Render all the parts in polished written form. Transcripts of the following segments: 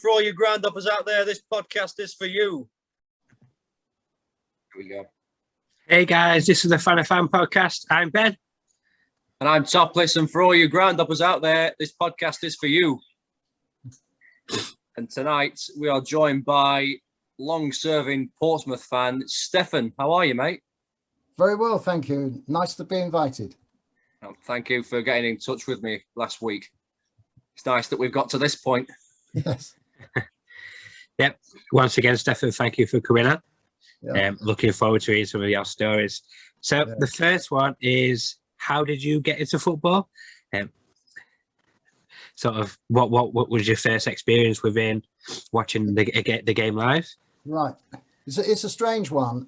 For all you Groundhoppers out there, this podcast is for you. Here we go. Hey guys, this is the FANA Fan Podcast. I'm Ben. And I'm Topless, and for all you Groundhoppers out there, this podcast is for you. And tonight we are joined by long-serving Portsmouth fan, Stefan. How are you, mate? Very well, thank you. Nice to be invited. Well, thank you for getting in touch with me last week. It's nice that we've got to this point. Yes. Yep. Once again, Stefan, thank you for coming on. Yeah. Looking forward to reading some of your stories. So the first one is, how did you get into football? Sort of, what was your first experience within watching the game live? Right. It's a strange one.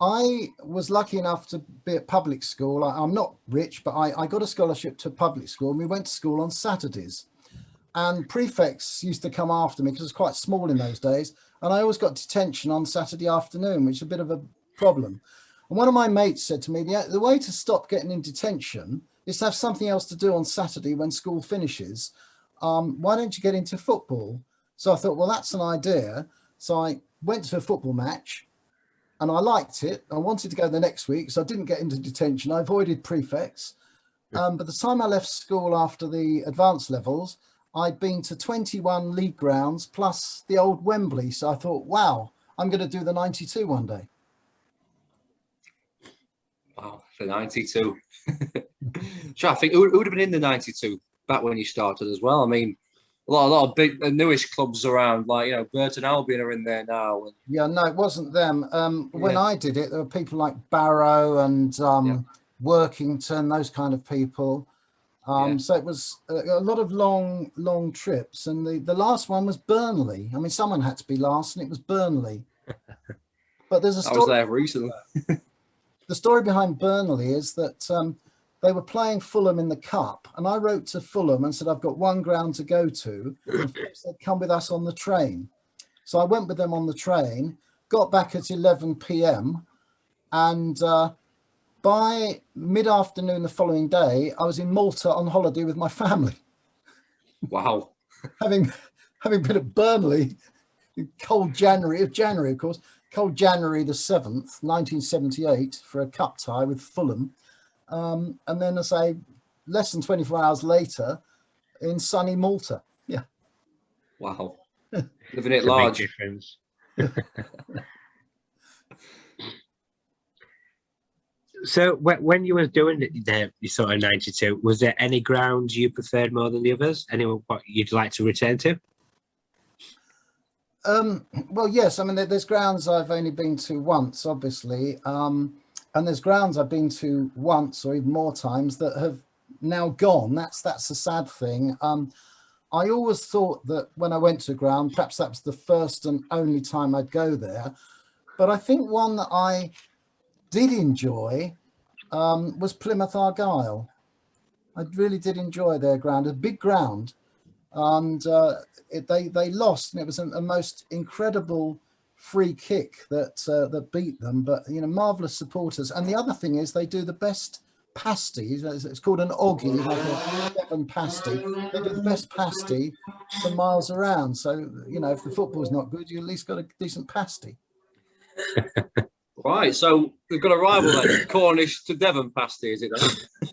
I was lucky enough to be at public school. I'm not rich, but I got a scholarship to public school, and we went to school on Saturdays. And prefects used to come after me because it was quite small in those days. And I always got detention on Saturday afternoon, which is a bit of a problem. And one of my mates said to me, the way to stop getting in detention is to have something else to do on Saturday when school finishes. Why don't you get into football? So I thought, well, that's an idea. So I went to a football match and I liked it. I wanted to go the next week, so I didn't get into detention. I avoided prefects. But the time I left school after the advanced levels, I'd been to 21 league grounds plus the old Wembley. So I thought, wow, I'm going to do the 92 one day. Wow, the 92. Sure, I think who would have been in the 92 back when you started as well? I mean, a lot of big, newish clubs around, like, Burton Albion are in there now. Yeah, no, it wasn't them. When I did it, there were people like Barrow and Workington, those kind of people. So it was a lot of long trips. And the last one was Burnley. I mean, someone had to be last, and it was Burnley. But there's a story. I was there recently. The story behind Burnley is that they were playing Fulham in the Cup, and I wrote to Fulham and said, I've got one ground to go to. And Fulham said, come with us on the train. So I went with them on the train, got back at 11 p.m. and by mid-afternoon the following day, I was in Malta on holiday with my family. Wow. having been at Burnley in cold January, of course, cold January the 7th, 1978, for a cup tie with Fulham. And then, I say, less than 24 hours later, in sunny Malta. Yeah. Wow. Living it large. Big difference. So when you were doing the sort of 92, was there any grounds you preferred more than the others? Anyone what you'd like to return to? Well, yes. I mean, there's grounds I've only been to once, obviously. And there's grounds I've been to once or even more times that have now gone. That's a sad thing. I always thought that when I went to a ground, perhaps that was the first and only time I'd go there. But I think one that I did enjoy was Plymouth Argyle. I really did enjoy their ground, a big ground, and they lost, and it was a most incredible free kick that beat them. But marvelous supporters. And the other thing is they do the best pasty. It's called an oggie, like a Devon pasty. They do the best pasty for miles around. So if the football's not good, you at least got a decent pasty. Right, so we've got a rival then. Cornish to Devon pasty, is it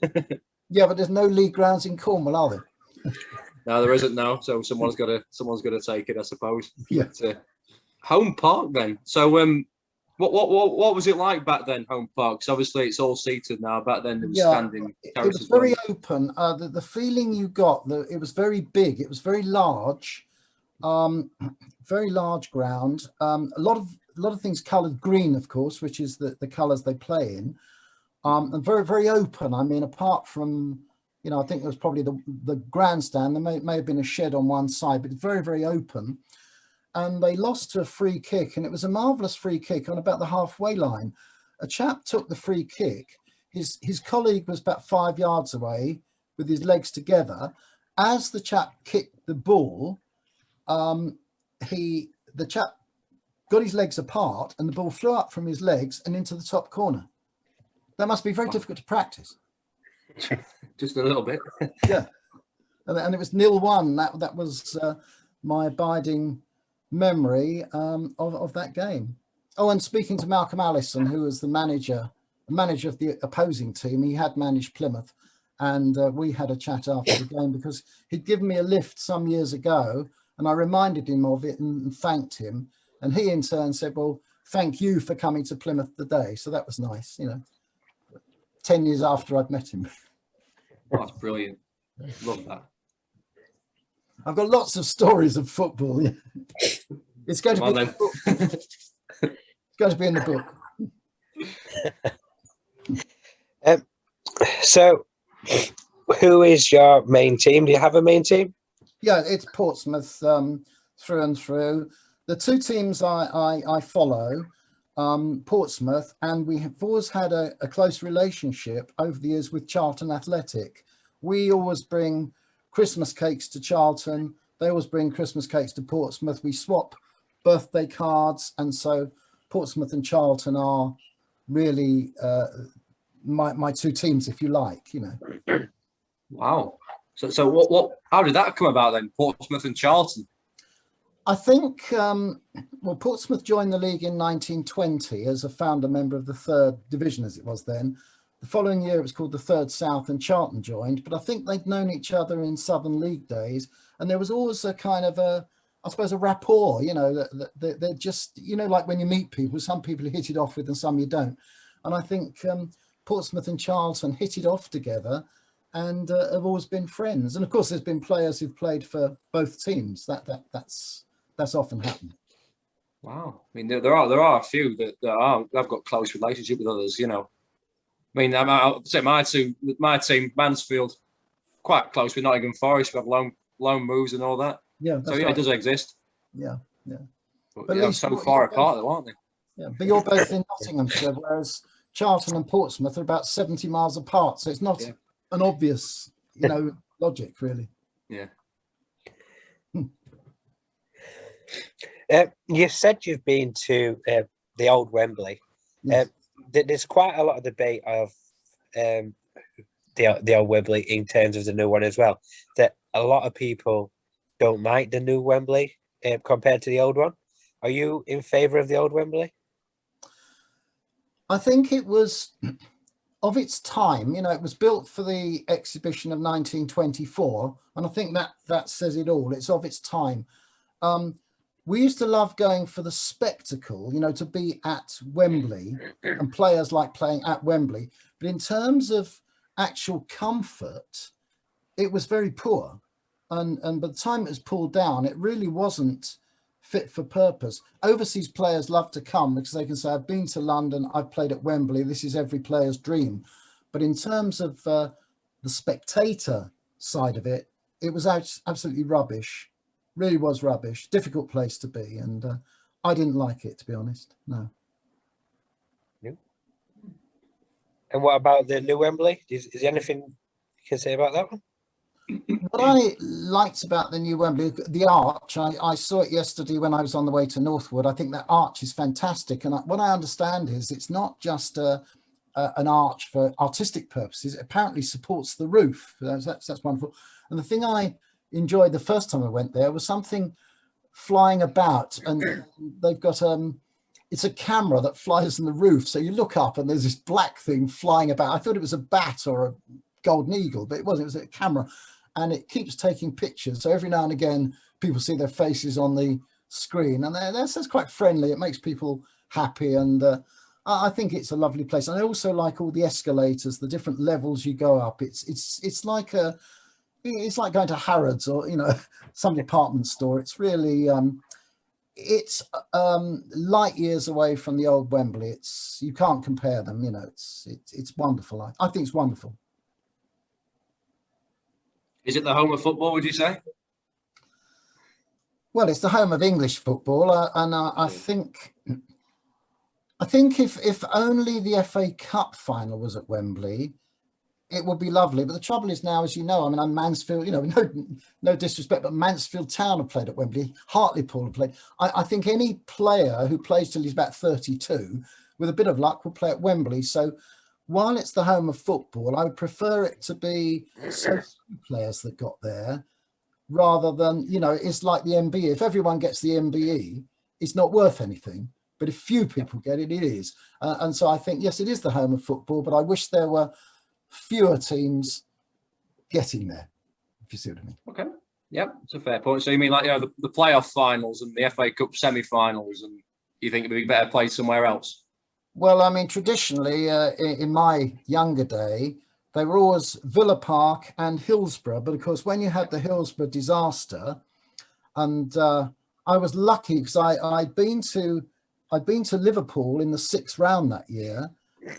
then? Yeah, but there's no league grounds in Cornwall, are there? No, there isn't now. So someone's got to take it, I suppose. Yeah. But, Home Park then. So what was it like back then, Home Park? Because obviously it's all seated now. Back then it was standing. It was very open. The feeling you got, that it was very big. It was very large, very large ground. A lot of things coloured green, of course, which is the colours they play in, and very, very open. I mean, apart from, I think there was probably the grandstand. There may have been a shed on one side, but very, very open. And they lost to a free kick, and it was a marvellous free kick on about the halfway line. A chap took the free kick. His colleague was about 5 yards away with his legs together. As the chap kicked the ball, the chap got his legs apart, and the ball flew up from his legs and into the top corner. That must be very difficult to practice. Just a little bit. Yeah. And it was 0-1. That was my abiding memory of that game. Oh, and speaking to Malcolm Allison, who was the manager of the opposing team, he had managed Plymouth, and we had a chat after the game because he'd given me a lift some years ago, and I reminded him of it and thanked him, and he in turn said, well, thank you for coming to Plymouth today. So that was nice, 10 years after I'd met him. That's brilliant. Love that. I've got lots of stories of football. Yeah. It's going to be in the book. It's going to be in the book. So who is your main team? Do you have a main team? Yeah, it's Portsmouth through and through. The two teams I follow, Portsmouth, and we have always had a close relationship over the years with Charlton Athletic. We always bring Christmas cakes to Charlton. They always bring Christmas cakes to Portsmouth. We swap birthday cards, and so Portsmouth and Charlton are really my two teams, if you like. Wow. So what? How did that come about then? Portsmouth and Charlton. I think Portsmouth joined the league in 1920 as a founder member of the third division, as it was then. The following year, it was called the Third South, and Charlton joined. But I think they'd known each other in Southern League days, and there was always a kind of a rapport. They're just, like when you meet people, some people you hit it off with and some you don't. And I think Portsmouth and Charlton hit it off together, and have always been friends. And of course, there's been players who've played for both teams. That's often happened. Wow. I mean, there are a few that I've got close relationship with others. I mean, I'll say my team, Mansfield, quite close with Nottingham Forest. We have loan moves and all that. Yeah. So yeah, it does exist. Yeah. But at least so far apart, though, aren't they? Yeah, but you're both in Nottinghamshire, whereas Charlton and Portsmouth are about 70 miles apart. So it's not an obvious, logic, really. Yeah. You said you've been to the old Wembley. Yes. There's quite a lot of debate of the old Wembley in terms of the new one as well. That a lot of people don't like the new Wembley compared to the old one. Are you in favour of the old Wembley? I think it was of its time. It was built for the exhibition of 1924, and I think that says it all. It's of its time. We used to love going for the spectacle, to be at Wembley, and players like playing at Wembley. But in terms of actual comfort, it was very poor. And by the time it was pulled down, it really wasn't fit for purpose. Overseas players love to come because they can say, I've been to London, I've played at Wembley, this is every player's dream. But in terms of the spectator side of it, it was absolutely rubbish. Really was rubbish. Difficult place to be, and I didn't like it, to be honest. No. And what about the new Wembley? Is there anything you can say about that one? What I liked about the new Wembley, the arch, I saw it yesterday when I was on the way to Northwood. I think that arch is fantastic, and what I understand is it's not just an arch for artistic purposes. It apparently supports the roof. That's wonderful. And the thing I enjoyed the first time I went there was something flying about, and they've got it's a camera that flies on the roof, so you look up and there's this black thing flying about. I thought it was a bat or a golden eagle, but it wasn't. It was a camera, and it keeps taking pictures, so every now and again people see their faces on the screen, and that's quite friendly. It makes people happy, and I think it's a lovely place. And I also like all the escalators, the different levels you go up. It's like going to Harrods or some department store. It's really it's light years away from the old Wembley. You can't compare them. It's wonderful. I think it's wonderful. Is it the home of football, would you say? Well, it's the home of English football, and I think if only the FA Cup final was at Wembley, it would be lovely. But the trouble is now, as you know, I'm Mansfield, no disrespect, but Mansfield Town have played at Wembley. Hartlepool have played. I think any player who plays till he's about 32, with a bit of luck, will play at Wembley. So while it's the home of football, I would prefer it to be so few players that got there. rather than, you know, it's like the MBE. If everyone gets the MBE, it's not worth anything. But if few people get it, it is. And so I think, yes, it is the home of football, but I wish there were fewer teams getting there, if you see what I mean. Okay. Yep, it's a fair point. So you mean like, you know, the playoff finals and the FA Cup semi-finals, and you think it'd be better played somewhere else? Well, I mean, traditionally, in my younger day, they were always Villa Park and Hillsborough. But of course, when you had the Hillsborough disaster, and I was lucky because I'd been to Liverpool in the 6th round that year,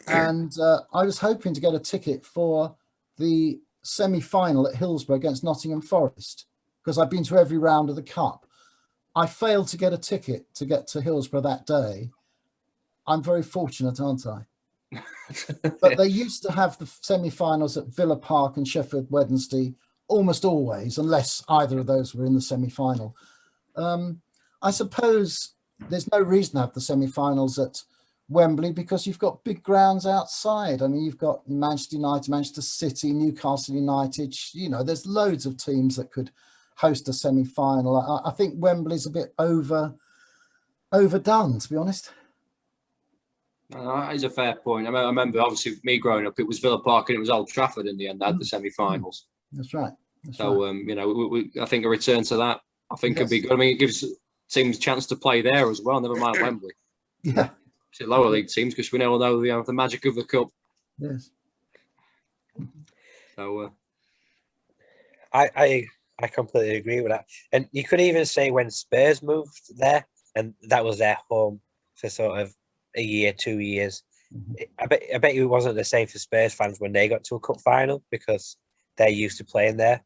and I was hoping to get a ticket for the semi-final at Hillsborough against Nottingham Forest, because I'd been to every round of the cup. I failed to get a ticket to get to Hillsborough that day. I'm very fortunate, aren't I? But they used to have the semi-finals at Villa Park and Sheffield Wednesday almost always, unless either of those were in the semi-final. I suppose there's no reason to have the semi-finals at Wembley because you've got big grounds outside. I mean, you've got Manchester United, Manchester City, Newcastle United. You know, there's loads of teams that could host a semi-final. I think Wembley's a bit overdone, to be honest. That is a fair point. I remember, obviously, me growing up, it was Villa Park and it was Old Trafford in the end. That had the semi-finals. That's right. You know, I think a return to that, I think, could be good. I mean, it gives teams a chance to play there as well. Never mind Wembley. Yeah. It's lower league teams because we all know the magic of the cup. Yes. So, I completely agree with that. And you could even say when Spurs moved there, and that was their home for sort of a year, 2 years. I bet you it wasn't the same for Spurs fans when they got to a cup final because they're used to playing there,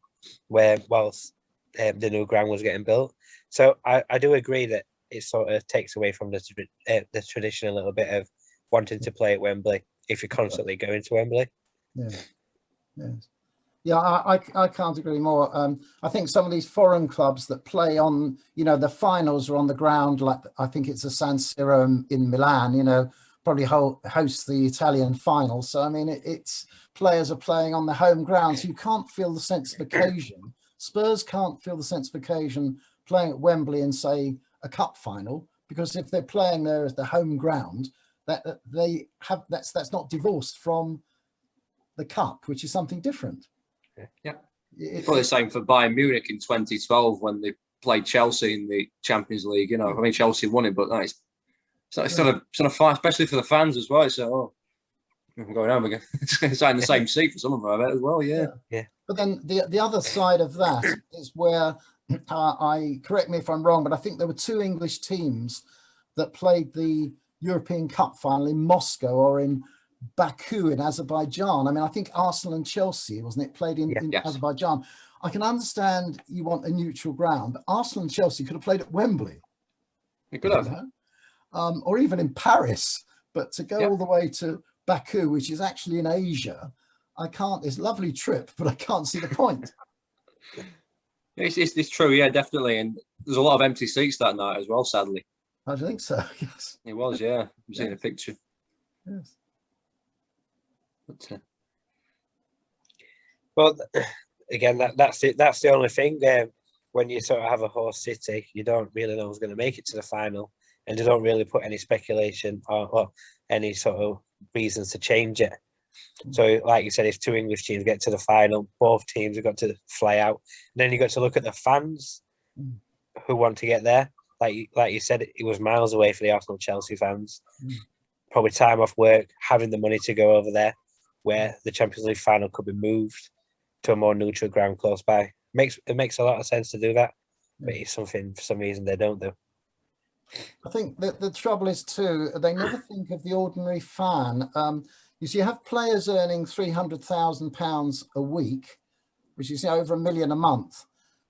whilst the new ground was getting built. So I do agree that it sort of takes away from the tradition a little bit of wanting to play at Wembley if you're constantly going to Wembley. Yes. Yeah, I can't agree more. I think some of these foreign clubs that play on, you know, the finals are on the ground, like I think it's a San Siro in Milan, you know, probably host the Italian final. So, I mean, it's players are playing on the home ground, so you can't feel the sense of occasion. Spurs can't feel the sense of occasion playing at Wembley in, say, a cup final, because if they're playing there as the home ground, that's not divorced from the cup, which is something different. Yeah, it's probably the same for Bayern Munich in 2012 when they played Chelsea in the Champions League. You know, I mean, Chelsea won it, but it's still a fight, especially for the fans as well. So, I'm going home again. It's in the same seat for some of them, I bet, as well. Yeah. But then the other side of that is where I correct me if I'm wrong, but I think there were 2 English teams that played the European Cup final in Moscow or in Baku in Azerbaijan. I mean, I think Arsenal and Chelsea, wasn't it, played in Azerbaijan. I can understand you want a neutral ground, but Arsenal and Chelsea could have played at Wembley. They could have. Or even in Paris. But to go all the way to Baku, which is actually in Asia, it's a lovely trip, but I can't see the point. It's true, yeah, definitely. And there's a lot of empty seats that night as well, sadly. I think so, yes. It was, yeah. I'm seeing a picture. Yes. But, well, again, that's the only thing. When you sort of have a host city, you don't really know who's going to make it to the final, and they don't really put any speculation or any sort of reasons to change it. So, like you said, if 2 English teams get to the final, both teams have got to fly out. And then you got to look at the fans who want to get there. Like you said, it was miles away for the Arsenal Chelsea fans. Probably time off work, having the money to go over there, where the Champions League final could be moved to a more neutral ground close by. It makes a lot of sense to do that, but it's something for some reason they don't do. I think that the trouble is too, they never think of the ordinary fan. You see, you have players earning £300,000 a week, which is over $1 million a month.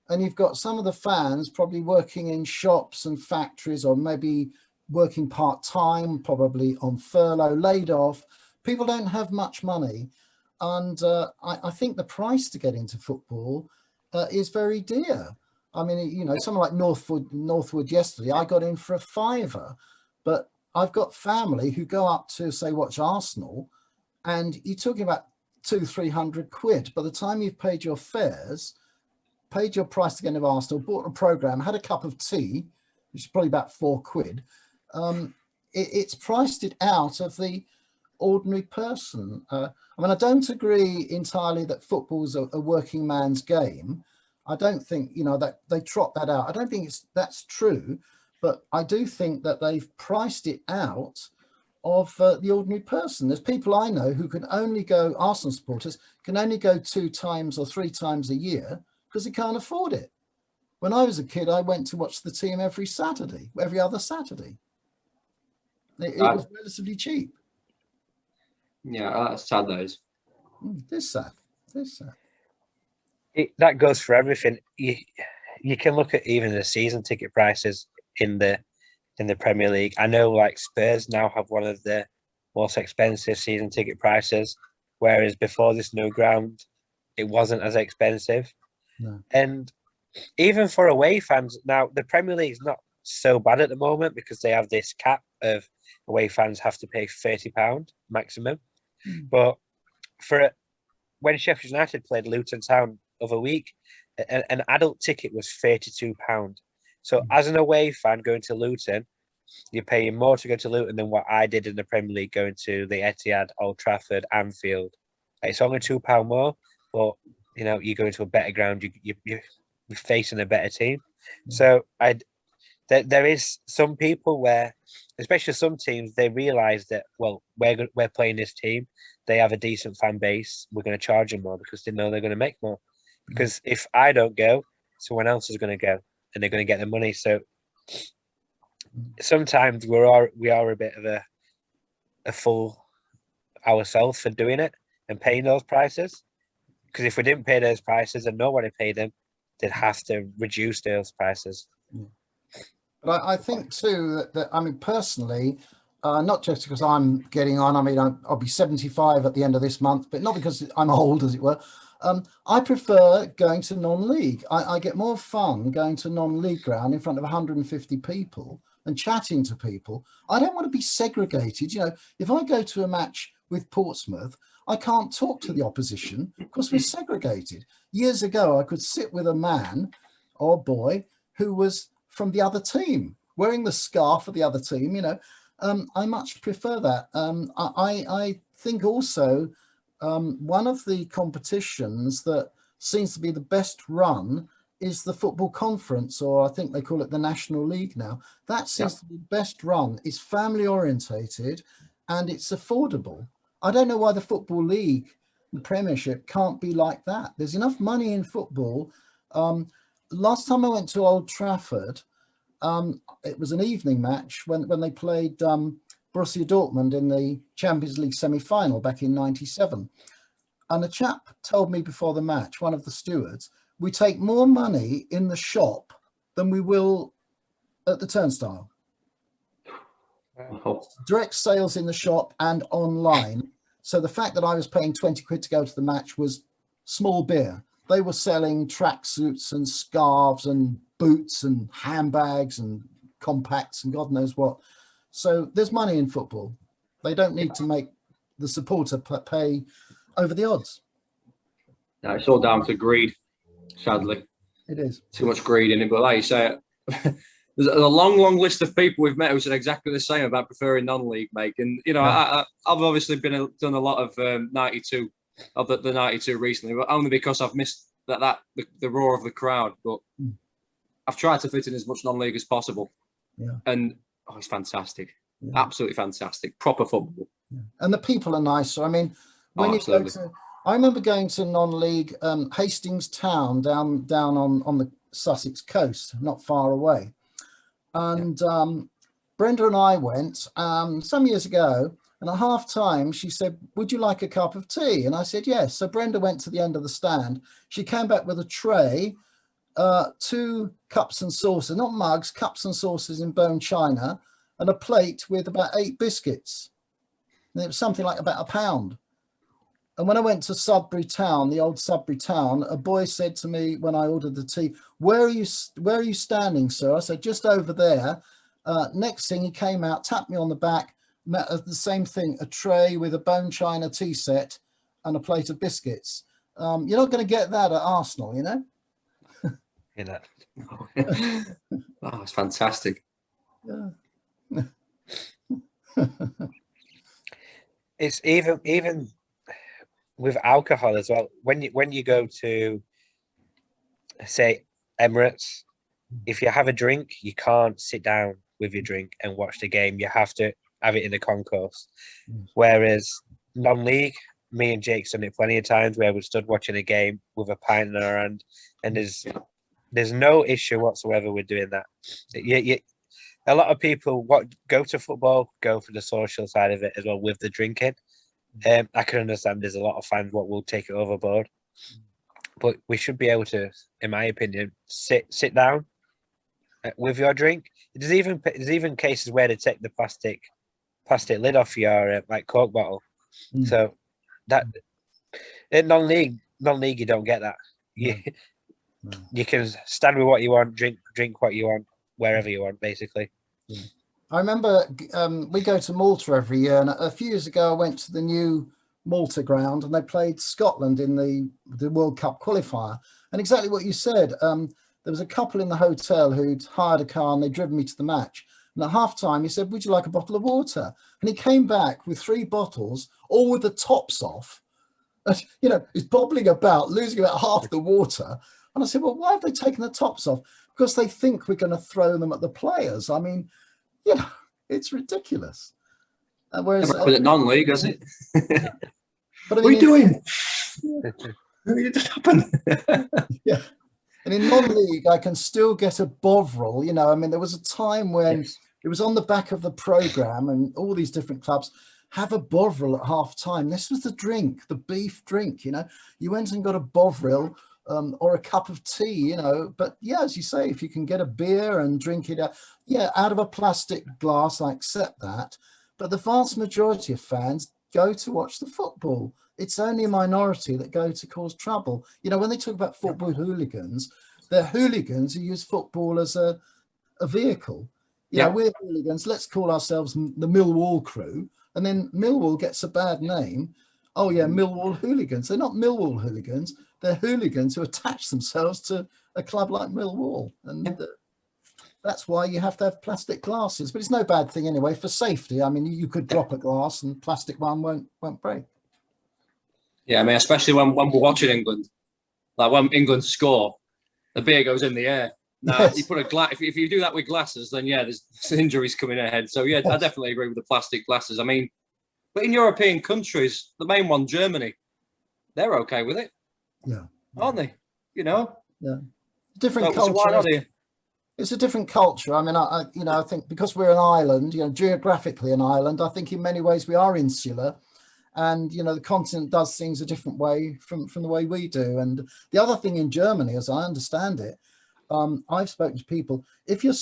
And you've got some of the fans probably working in shops and factories, or maybe working part-time, probably on furlough, laid off. People don't have much money. And I think the price to get into football is very dear. I mean, you know, someone like Northwood yesterday, I got in for £5, but I've got family who go up to, say, watch Arsenal, and you're talking about £200-300 quid. By the time you've paid your fares, paid your price to get into Arsenal, bought a programme, had a cup of tea, which is probably about £4, it's priced it out of the ordinary person. I mean, I don't agree entirely that football's a working man's game. I don't think, that they trot that out. I don't think that's true, but I do think that they've priced it out of the ordinary person. There's people I know who can only go, Arsenal supporters, can only go 2 times or 3 times a year because they can't afford it. When I was a kid, I went to watch the team every other Saturday. It was relatively cheap. Yeah, that's sad, those. It is sad. That goes for everything. You can look at even the season ticket prices in the Premier League. I know, like, Spurs now have one of the most expensive season ticket prices, whereas before this new ground, it wasn't as expensive. No. And even for away fans, now the Premier League is not so bad at the moment because they have this cap of away fans have to pay £30 maximum. But when Sheffield United played Luton Town of a week, an adult ticket was £32. So as an away fan going to Luton, you're paying more to go to Luton than what I did in the Premier League going to the Etihad, Old Trafford, Anfield. It's only £2 more, but you go into a better ground, you're facing a better team. So there is some people where, especially some teams, they realise that, well, we're playing this team, they have a decent fan base, we're going to charge them more because they know they're going to make more. Because if I don't go, someone else is going to go and they're going to get the money. So sometimes we are a bit of a fool ourselves for doing it and paying those prices. Because if we didn't pay those prices and nobody paid them, they'd have to reduce those prices. But I think too that I mean, personally, not just because I'm getting on. I mean, I'll be 75 at the end of this month, but not because I'm old, as it were. I prefer going to non-league. I get more fun going to non-league ground in front of 150 people and chatting to people. I don't want to be segregated. If I go to a match with Portsmouth, I can't talk to the opposition because we're segregated. Years ago, I could sit with a man or boy who was from the other team, wearing the scarf of the other team. I much prefer that. I think also one of the competitions that seems to be the best run is the football conference, or I think they call it the National League now. That seems to be the best run. It's family orientated and it's affordable. I don't know why the Football League, the Premiership, can't be like that. There's enough money in football. Last time I went to Old Trafford, it was an evening match when they played Borussia Dortmund in the Champions League semi-final back in '97. And a chap told me before the match, one of the stewards, we take more money in the shop than we will at the turnstile. Direct sales in the shop and online. So the fact that I was paying 20 quid to go to the match was small beer. They were selling tracksuits and scarves and boots and handbags and compacts and God knows what. So there's money in football. They don't need to make the supporter pay over the odds. No, it's all down to greed, sadly. It is. Too much greed in it. But like you say, there's a long list of people we've met who said exactly the same about preferring non-league, mate. And, I've obviously done a lot of 92, of the 92 recently, but only because I've missed the roar of the crowd. But I've tried to fit in as much non-league as possible. Yeah. And, it's fantastic. Yeah. Absolutely fantastic. Proper football. Yeah. And the people are nicer. I mean, when I remember going to non-league Hastings Town down on the Sussex coast, not far away. And Brenda and I went some years ago, and at half time she said, "Would you like a cup of tea?" And I said, "Yes." So Brenda went to the end of the stand. She came back with a tray, 2 cups and saucers, not mugs, cups and saucers in bone china, and a plate with about 8 biscuits. And it was something like about £1. And when I went to Sudbury Town, the old Sudbury Town, a boy said to me when I ordered the tea, where are you standing, sir? I said, "Just over there." Next thing, he came out, tapped me on the back, met the same thing, a tray with a bone china tea set and a plate of biscuits. You're not going to get that at Arsenal, You know. Oh, it's fantastic. Yeah. It's even with alcohol as well. When you go to, say, Emirates, if you have a drink, you can't sit down with your drink and watch the game. You have to have it in the concourse. Whereas non-league, me and Jake's done it plenty of times where we stood watching a game with a pint in our hand, and there's no issue whatsoever with doing that. A lot of people go to football, go for the social side of it as well with the drinking. I can understand there's a lot of fans what will take it overboard, but we should be able to, in my opinion, sit down with your drink. There's even cases where they take the plastic lid off your like Coke bottle. So that in non-league you don't get that. You can stand with what you want, drink what you want, wherever you want, basically. I remember we go to Malta every year, and a few years ago I went to the new Malta ground and they played Scotland in the World Cup qualifier. And exactly what you said, there was a couple in the hotel who'd hired a car and they'd driven me to the match. And at half-time, he said, "Would you like a bottle of water?" And he came back with 3 bottles, all with the tops off. And, you know, he's bobbling about, losing about half the water. And I said, "Well, why have they taken the tops off?" Because they think we're going to throw them at the players. I mean, you know, it's ridiculous. Whereas Never at non-league, has it? But I mean, what are you doing? It just happened. Yeah. And in non-league, I can still get a Bovril. You know, I mean, there was a time when it was on the back of the programme and all these different clubs have a Bovril at half time. This was the drink, the beef drink, you know. You went and got a Bovril or a cup of tea, you know. But yeah, as you say, if you can get a beer and drink it out of a plastic glass, I accept that. But the vast majority of fans go to watch the football. It's only a minority that go to cause trouble. You know, when they talk about football hooligans, they're hooligans who use football as a vehicle. You know, we're hooligans. Let's call ourselves the Millwall crew. And then Millwall gets a bad name. Oh, yeah, Millwall hooligans. They're not Millwall hooligans. They're hooligans who attach themselves to a club like Millwall. And that's why you have to have plastic glasses. But it's no bad thing anyway for safety. I mean, you could drop a glass and plastic one won't break. Yeah, I mean, especially when we're watching England, like when England score, the beer goes in the air. Now, you put a glass. If you do that with glasses, then there's injuries coming ahead. So I definitely agree with the plastic glasses. I mean, but in European countries, the main one, Germany, they're okay with it. Yeah, aren't they? You know. Yeah, different culture. So why not here? It's a different culture. I mean, I think because we're an island, you know, geographically an island, I think in many ways we are insular. And, you know, the continent does things a different way from the way we do. And the other thing in Germany, as I understand it, I've spoken to people, if you're,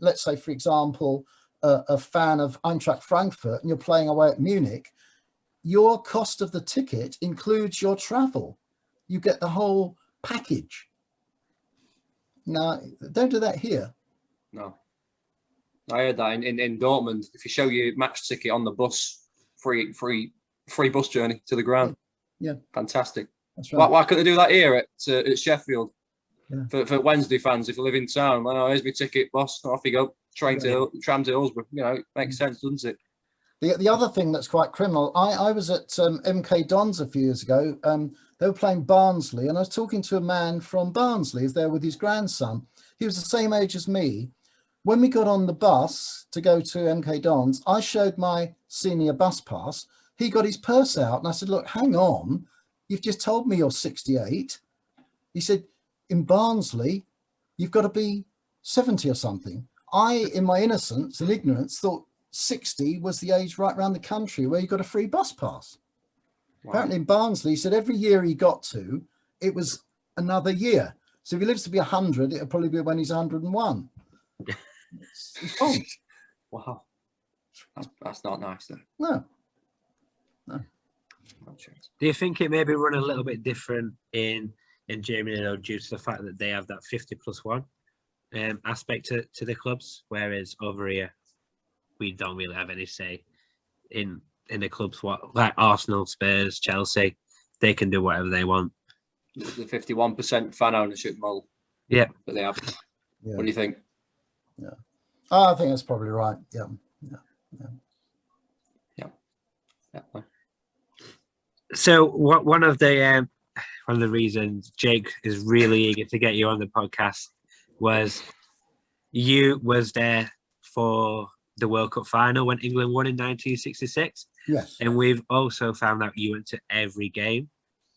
let's say, for example, a fan of Eintracht Frankfurt and you're playing away at Munich, your cost of the ticket includes your travel. You get the whole package. Now, don't do that here. No. I heard that in Dortmund. If you show your match ticket on the bus, free bus journey to the ground. Yeah. Fantastic. That's right. Why couldn't they do that here at Sheffield? Yeah. For Wednesday fans, if you live in town, here's my ticket, boss. Off you go. Tram to Hillsborough. You know, it makes sense, doesn't it? The other thing that's quite criminal, I was at MK Dons a few years ago. They were playing Barnsley, and I was talking to a man from Barnsley. He's there with his grandson. He was the same age as me. When we got on the bus to go to MK Dons, I showed my senior bus pass. He got his purse out, and I said, "Look, hang on. You've just told me you're 68. He said, "In Barnsley, you've got to be 70 or something." I, in my innocence and ignorance, thought 60 was the age right around the country where you got a free bus pass. Wow. Apparently in Barnsley, he said every year he got to, it was another year. So if he lives to be 100, it'll probably be when he's 101. It's wrong. Wow. That's not nice, though. No. Do you think it maybe run a little bit different in Germany, though, due to the fact that they have that 50+1 aspect to the clubs, whereas over here we don't really have any say in the clubs? What, like Arsenal, Spurs, Chelsea, they can do whatever they want. The 51% fan ownership model. Yeah. But they have. Yeah. What do you think? Yeah. Oh, I think that's probably right. Yeah. So one of the reasons Jake is really eager to get you on the podcast was you was there for the World Cup final when England won in 1966. Yes. And we've also found out you went to every game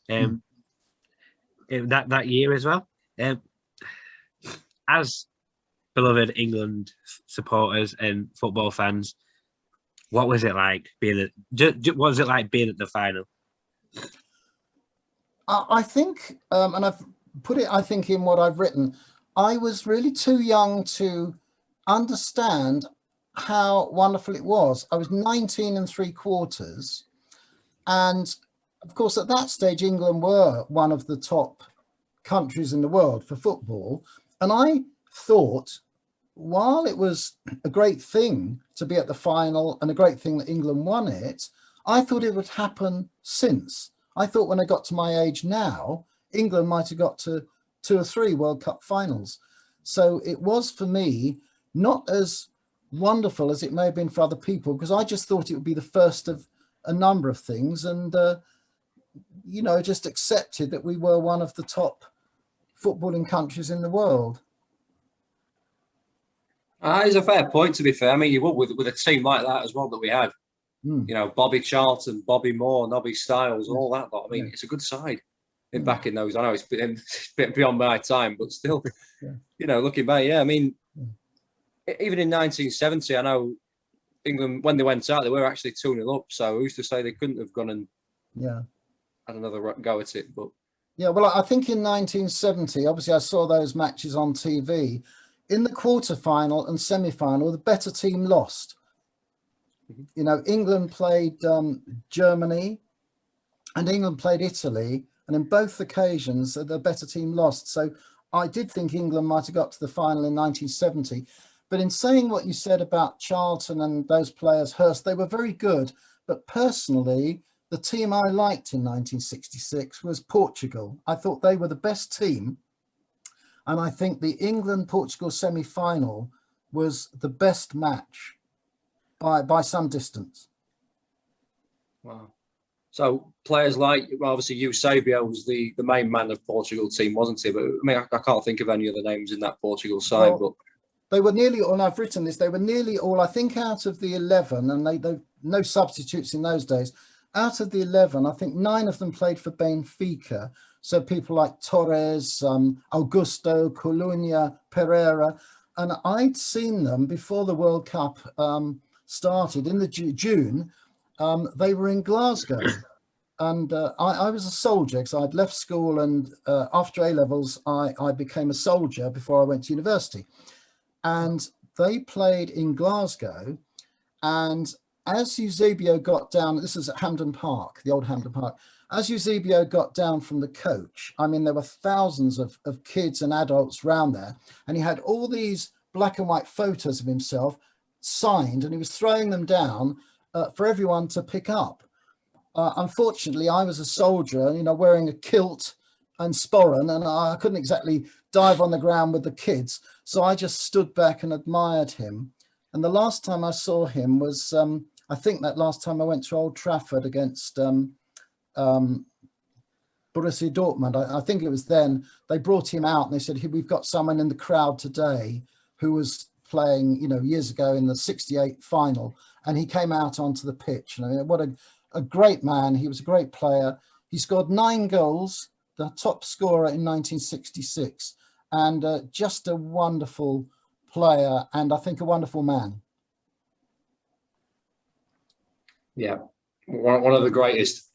that year as well. As beloved England supporters and football fans, what was it like being what was it like being at the final? I think, and I've put it, I think, in what I've written, I was really too young to understand how wonderful it was. I was 19 3/4. And of course, at that stage, England were one of the top countries in the world for football. And I thought, while it was a great thing to be at the final and a great thing that England won it, I thought it would happen since. I thought when I got to my age now, England might have got to 2 or 3 World Cup finals. So it was for me not as wonderful as it may have been for other people, because I just thought it would be the first of a number of things, and just accepted that we were one of the top footballing countries in the world. It's a fair point, to be fair. I mean, you would with a team like that as well that we had. Bobby Charlton, Bobby Moore, Nobby Stiles, all that lot. I mean, it's a good side back in those. I know it's a bit beyond my time, but still, looking back, I mean, even in 1970, I know England, when they went out, they were actually 2-0 up. So who's to say they couldn't have gone and had another go at it? But well, I think in 1970, obviously, I saw those matches on TV. In the quarterfinal and semi-final, the better team lost. England played Germany and England played Italy, and in both occasions, the better team lost. So I did think England might have got to the final in 1970. But in saying what you said about Charlton and those players, Hurst, they were very good. But personally, the team I liked in 1966 was Portugal. I thought they were the best team. And I think the England-Portugal semi-final was the best match by some distance. Wow. So players like, obviously, Eusebio was the main man of Portugal team, wasn't he? But I mean, I can't think of any other names in that Portugal side. But they were nearly all, and I've written this, they were nearly all, I think, out of the 11, and they no substitutes in those days. Out of the 11, I think 9 of them played for Benfica. So people like Torres, Augusto, Colunia, Pereira. And I'd seen them before the World Cup started in the June. They were in Glasgow. And I was a soldier because I'd left school, and after A-levels, I became a soldier before I went to university. And they played in Glasgow. And as Eusebio got down, this is at Hampden Park, the old Hampden Park. As Eusebio got down from the coach, I mean, there were thousands of kids and adults around there. And he had all these black and white photos of himself signed, and he was throwing them down for everyone to pick up. Unfortunately, I was a soldier, wearing a kilt and sporran, and I couldn't exactly dive on the ground with the kids. So I just stood back and admired him. And the last time I saw him was, I think that last time I went to Old Trafford against Borussia Dortmund. I think it was then. They brought him out and they said, we've got someone in the crowd today who was playing, years ago in the 68 final. And he came out onto the pitch. And I mean, what a great man. He was a great player. He scored 9 goals, the top scorer in 1966. And just a wonderful player, and I think a wonderful man. Yeah, one of the greatest,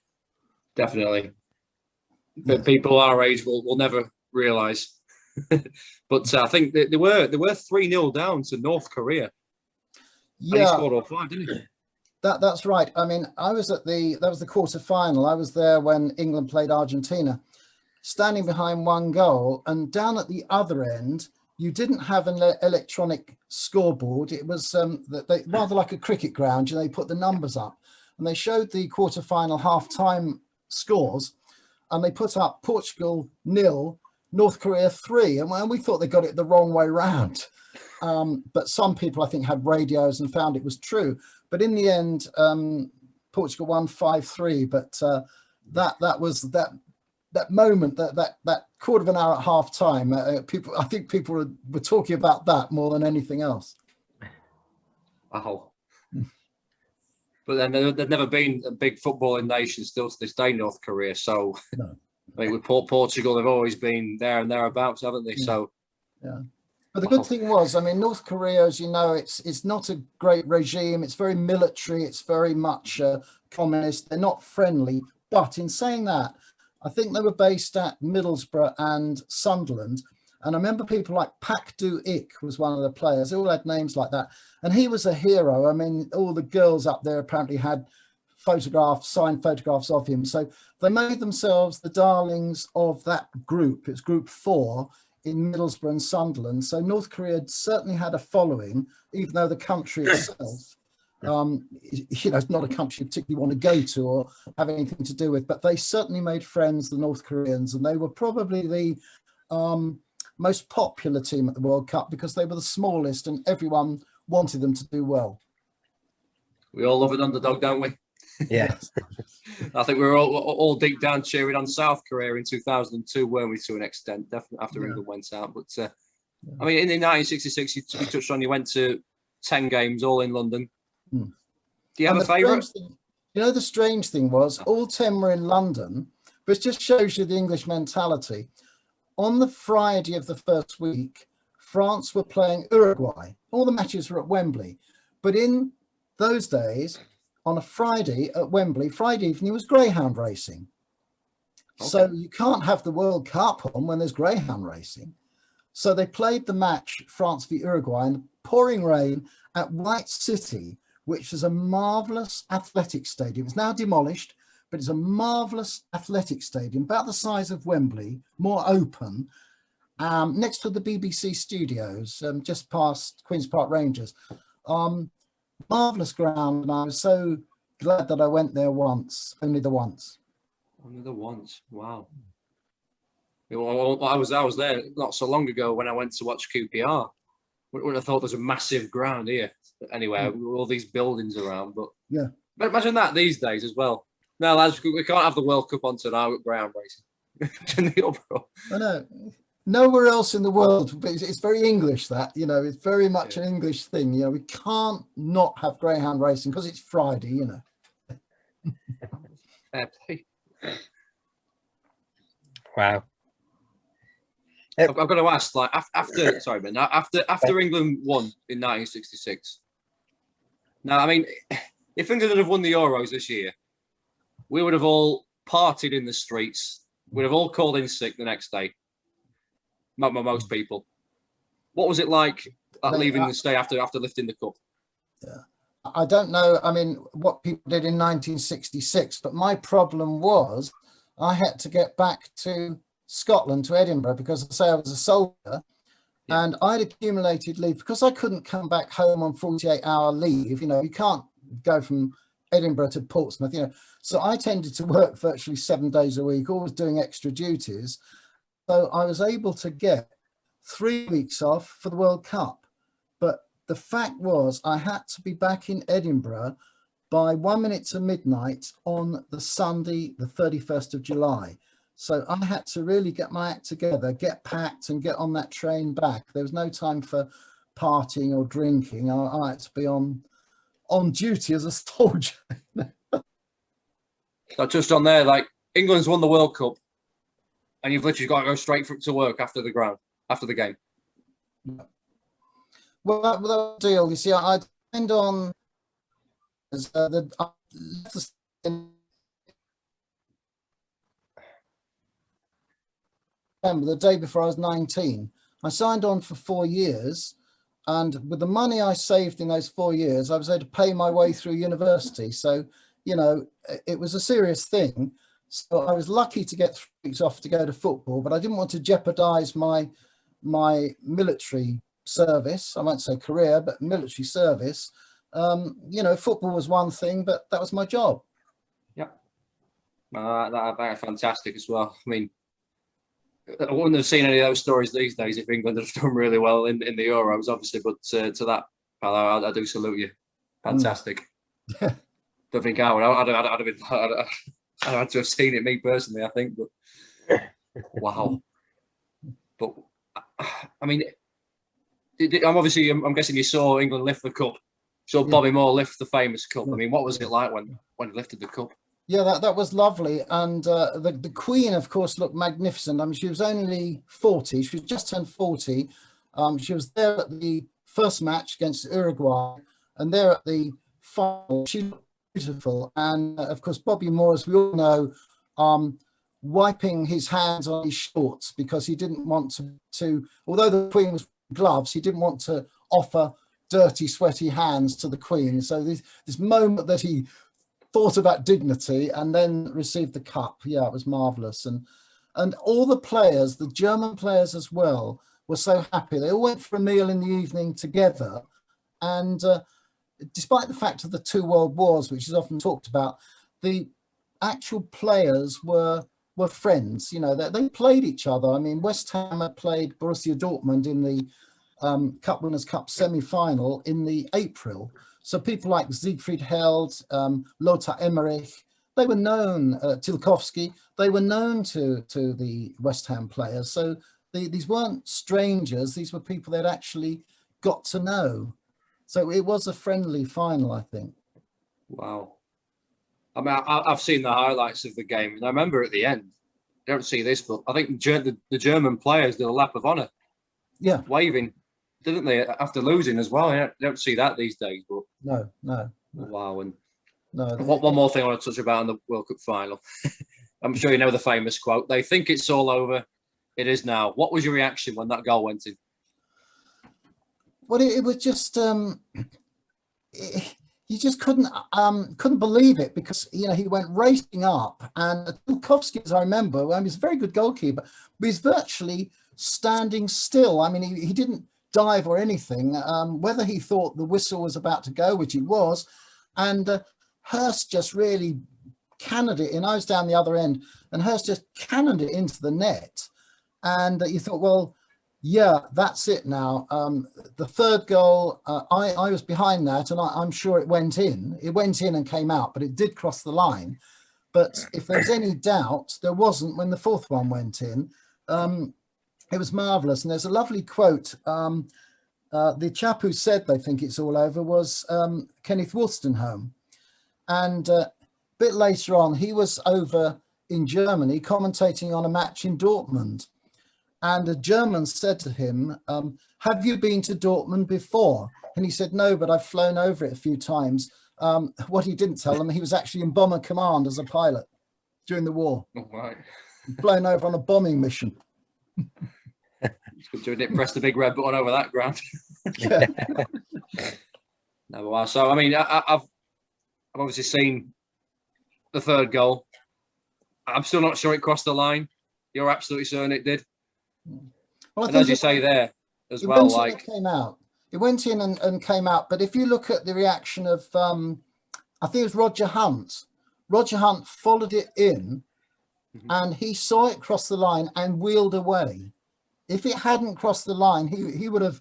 definitely. But people our age will never realise. But I think they were 3-0 down to North Korea. Yeah, and he scored all 5, didn't he? That's right. I mean, that was the quarter-final. I was there when England played Argentina, standing behind 1 goal, and down at the other end, you didn't have an electronic scoreboard. It was rather like a cricket ground. They put the numbers up, and they showed the quarter-final half-time scores, and they put up Portugal 0, North Korea 3, and we thought they got it the wrong way round. But some people, I think, had radios and found it was true. But in the end, Portugal won 5-3. But that was that moment, that quarter of an hour at half time. I think people were talking about that more than anything else. Wow. But then there'd never been a big footballing nation still to this day, North Korea. So, no. I mean, with Portugal, they've always been there and thereabouts, haven't they? Yeah. So, yeah. But the good thing was, I mean, North Korea, as you know, it's not a great regime. It's very military. It's very much communist. They're not friendly. But in saying that, I think they were based at Middlesbrough and Sunderland. And I remember people like Pak Do-ik was one of the players. They all had names like that. And he was a hero. I mean, all the girls up there apparently had signed photographs of him. So they made themselves the darlings of that group. It's group 4 in Middlesbrough and Sunderland. So North Korea certainly had a following, even though the country itself, it's not a country you particularly want to go to or have anything to do with. But they certainly made friends, the North Koreans, and they were probably the most popular team at the World Cup because they were the smallest and everyone wanted them to do well. We all love an underdog, don't we? Yeah. I think we were all deep down cheering on South Korea in 2002, weren't we, to an extent, definitely after England went out. But, I mean, in 1966, you touched on, you went to 10 games, all in London. Do you have a favourite? The strange thing was all 10 were in London, but it just shows you the English mentality. On the Friday of the first week, France were playing Uruguay. All the matches were at Wembley. But in those days, on a Friday at Wembley, Friday evening was greyhound racing. Okay. So you can't have the World Cup on when there's greyhound racing. So they played the match, France v Uruguay, in the pouring rain at White City, which is a marvellous athletic stadium. It's now demolished, but it's a marvellous athletic stadium, about the size of Wembley, more open, next to the BBC studios, just past Queen's Park Rangers. Marvellous ground, and I was so glad that I went there once, only the once. Only the once, wow. Well, I was there not so long ago when I went to watch QPR. Would have thought there's a massive ground here. Anyway, all these buildings around, but yeah. But imagine that these days as well. No, lads, we can't have the World Cup on tonight with ground racing. I know. Nowhere else in the world, but it's very English that, it's very much an English thing. We can't not have greyhound racing because it's Friday, Wow. I've got to ask, like, after England won in 1966. Now, I mean, if England had won the Euros this year, we would have all partied in the streets. We'd have all called in sick the next day. Most people. What was it like leaving the stay after lifting the cup? Yeah, I don't know. I mean, what people did in 1966, but my problem was I had to get back to Scotland, to Edinburgh, because I was a soldier, and I'd accumulated leave because I couldn't come back home on 48-hour leave. You can't go from Edinburgh to Portsmouth. So I tended to work virtually 7 days a week, always doing extra duties. So I was able to get 3 weeks off for the World Cup. But the fact was I had to be back in Edinburgh by 1 minute to midnight on the Sunday, the 31st of July. So I had to really get my act together, get packed and get on that train back. There was no time for partying or drinking. I had to be on duty as a soldier. So just on there, like, England's won the World Cup, and you've literally got to go straight to work after the game. Well, that deal, you see, I signed on the day before I was 19. I signed on for 4 years, and with the money I saved in those 4 years, I was able to pay my way through university. So, it was a serious thing. So I was lucky to get 3 weeks off to go to football, but I didn't want to jeopardize my military service. I won't say career, but military service. Football was one thing, but that was my job. Yeah. That's fantastic as well. I mean, I wouldn't have seen any of those stories these days if England had done really well in the Euros, obviously. But to that, pal, I do salute you. Fantastic. Don't think I would. I'd had to have seen it, me personally, I think. But wow. But I mean, I'm guessing you saw England lift the cup. Saw Bobby Moore lift the famous cup. I mean, what was it like when he lifted the cup? Yeah, that was lovely. And the Queen, of course, looked magnificent. I mean, she was only 40. She was just turned 40. She was there at the first match against Uruguay, and there at the final. She looked beautiful. And, of course, Bobby Moore, as we all know, wiping his hands on his shorts because he didn't want to, although the Queen was gloves, he didn't want to offer dirty, sweaty hands to the Queen. So this moment that he thought about dignity and then received the cup, it was marvellous. And all the players, the German players as well, were so happy. They all went for a meal in the evening together. And despite the fact of the 2 world wars, which is often talked about, the actual players were friends. You know, they played each other. I mean, West Ham had played Borussia Dortmund in the Cup Winners' Cup semi-final in the April. So people like Siegfried Held, Lothar Emmerich, they were known, Tilkowski, they were known to the West Ham players. So these weren't strangers. These were people they'd actually got to know. So it was a friendly final, I think. Wow. I mean, I've seen the highlights of the game, and I remember at the end, I don't see this, but I think the German players did a lap of honour. Yeah. Waving, didn't they, after losing as well? I don't see that these days, but... No. Wow. And no. One more thing I want to touch about in the World Cup final. I'm sure you know the famous quote, "They think it's all over. It is now." What was your reaction when that goal went in? Well, it was just... you just couldn't believe it because, you know, he went racing up, and Tilkowski, as I remember, he was a very good goalkeeper, but he's virtually standing still. I mean, he didn't dive or anything, whether he thought the whistle was about to go, which it was, and Hurst just really cannoned it in. I was down the other end, and Hurst just cannoned it into the net, and you thought, well, yeah, that's it now. The third goal, I was behind that, and I'm sure it went in. It went in and came out, but it did cross the line. But if there was any doubt, there wasn't when the fourth one went in. It was marvellous. And there's a lovely quote. The chap who said they think it's all over was Kenneth Wolstenholme. And a bit later on, he was over in Germany commentating on a match in Dortmund. And a German said to him, "Have you been to Dortmund before?" And he said, "No, but I've flown over it a few times." What he didn't tell them, he was actually in Bomber Command as a pilot during the war. Oh, right. Flown over on a bombing mission. Good to didn't press the big red button over that ground. Yeah. No, wow. So, I mean, I've obviously seen the third goal. I'm still not sure it crossed the line. You're absolutely certain it did. Well, and as you say there as well, like it went in and came out. But if you look at the reaction of, I think it was Roger Hunt. Roger Hunt followed it in, and he saw it cross the line and wheeled away. If it hadn't crossed the line, he would have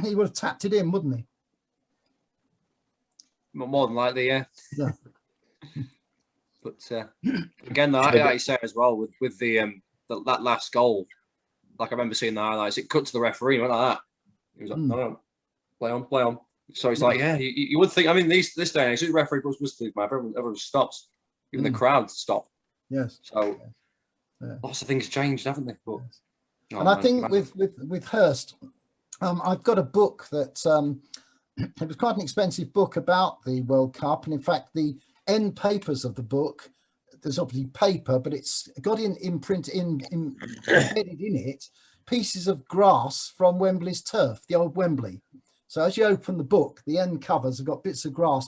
he would have tapped it in, wouldn't he? More than likely, yeah. Yeah. But again, like you say as well, with that last goal. Like I remember seeing the highlights, it cut to the referee, went like that. He was like, no, play on. So it's like, yeah, you would think. I mean, this day and age, the referee was everyone stops, even the crowd stop. Yes. So lots of things changed, haven't they? But, and I think with Hurst, I've got a book that it was quite an expensive book about the World Cup, and in fact, the end papers of the book. There's obviously paper, but it's got in print embedded in it pieces of grass from Wembley's turf, the old Wembley. So as you open the book, the end covers have got bits of grass.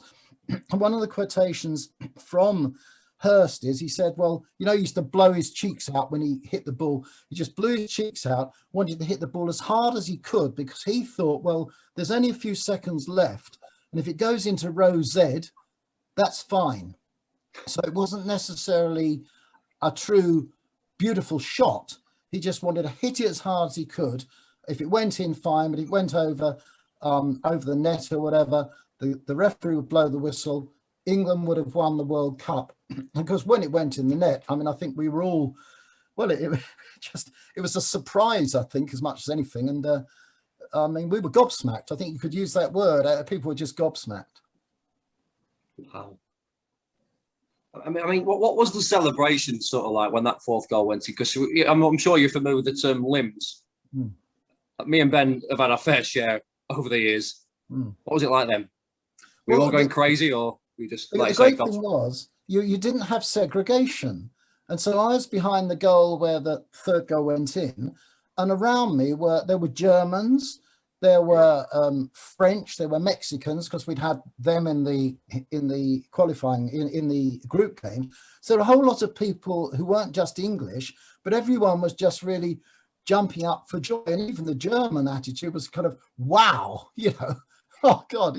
And one of the quotations from Hurst is, he said, well, you know, he used to blow his cheeks out when he hit the ball. He just blew his cheeks out, wanted to hit the ball as hard as he could because he thought, well, there's only a few seconds left. And if it goes into row Z, that's fine. So it wasn't necessarily a true beautiful shot. He just wanted to hit it as hard as he could. If it went in, fine, but it went over the net or whatever, the referee would blow the whistle. England would have won the World Cup. Because when it went in the net, I mean, I think we were all, well, it was a surprise, I think, as much as anything. And I mean, we were gobsmacked. I think you could use that word. People were just gobsmacked. Wow. I mean, what was the celebration sort of like when that fourth goal went in? Because I'm sure you're familiar with the term limbs. Mm. Me and Ben have had our fair share over the years. Mm. What was it like then? We all going crazy, or we just like the great thing was you didn't have segregation, and so I was behind the goal where the third goal went in, and around me there were Germans, there were French, there were Mexicans, because we'd had them in the qualifying in the group game. So there were a whole lot of people who weren't just English, but everyone was just really jumping up for joy. And even the German attitude was kind of, wow, oh God,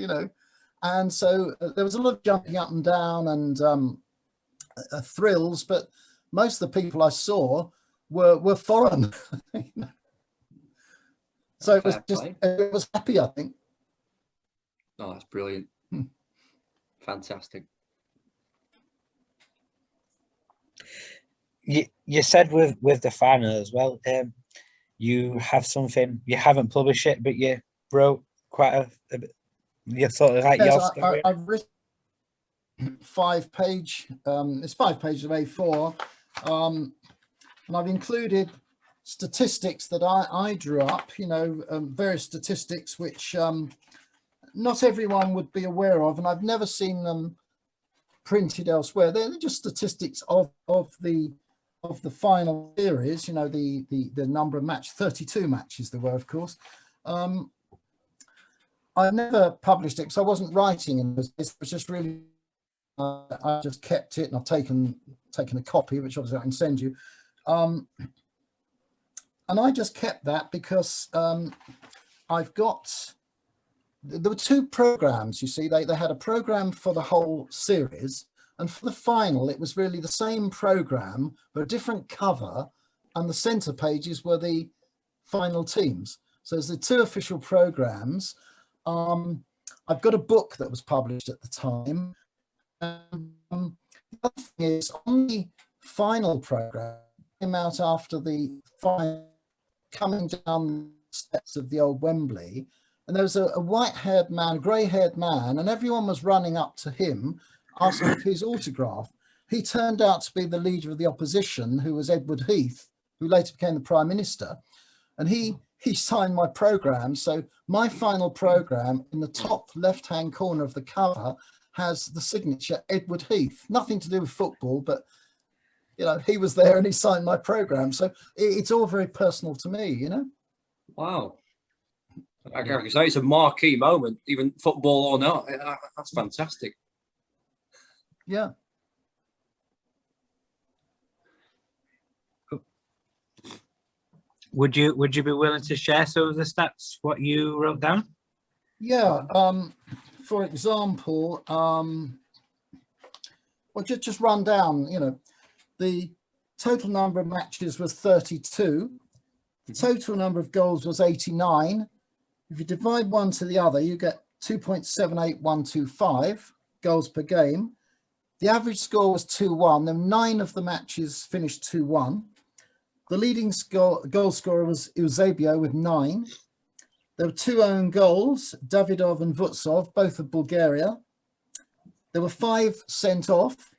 And so there was a lot of jumping up and down and thrills, but most of the people I saw were foreign. So it was happy, I think. Oh, that's brilliant. Fantastic. You said with the FANA as well, you have something, you haven't published it, but you wrote quite a bit. You sort of like your story. I've written 5-page, it's 5 pages of A4, and I've included statistics that I drew up, various statistics which not everyone would be aware of, and I've never seen them printed elsewhere. They're just statistics of the final series, the number of matches, 32 matches there were, of course. I never published it because I wasn't writing in this. It was just really, I just kept it, and I've taken a copy, which obviously I can send you. And I just kept that because there were 2 programs, you see. They had a program for the whole series, and for the final, it was really the same program, but a different cover, and the center pages were the final teams. So there's the 2 official programs. I've got a book that was published at the time. The other thing is, on the final program, came out after the final, coming down the steps of the old Wembley, and there was a white-haired man, grey-haired man, and everyone was running up to him, asking for his autograph. He turned out to be the leader of the opposition, who was Edward Heath, who later became the Prime Minister, and he signed my program. So my final program, in the top left-hand corner of the cover, has the signature Edward Heath. Nothing to do with football, but he was there and he signed my program. So it's all very personal to me, Wow. I can say it's a marquee moment, even football or not. That's fantastic. Yeah. Would you be willing to share some of the stats, what you wrote down? Yeah. For example, well, just run down, the total number of matches was 32. The total number of goals was 89. If you divide one to the other, you get 2.78125 goals per game. The average score was 2-1. Then 9 of the matches finished 2-1. The leading goal scorer was Eusebio with 9. There were 2 own goals, Davidov and Vutsov, both of Bulgaria. There were 5 sent off,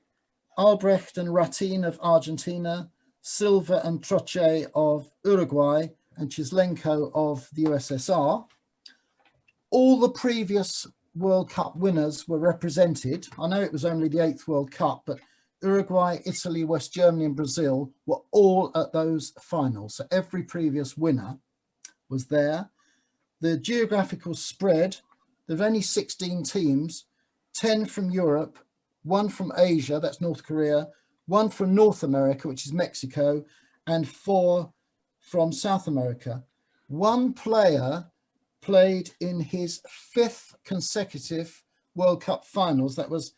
Albrecht and Ratin of Argentina, Silva and Troche of Uruguay, and Chislenko of the USSR. All the previous World Cup winners were represented. I know it was only the 8th World Cup, but Uruguay, Italy, West Germany and Brazil were all at those finals. So every previous winner was there. The geographical spread, there's only 16 teams, 10 from Europe, 1 from Asia, that's North Korea, 1 from North America, which is Mexico, and 4 from South America. 1 player played in his 5th consecutive World Cup finals. That was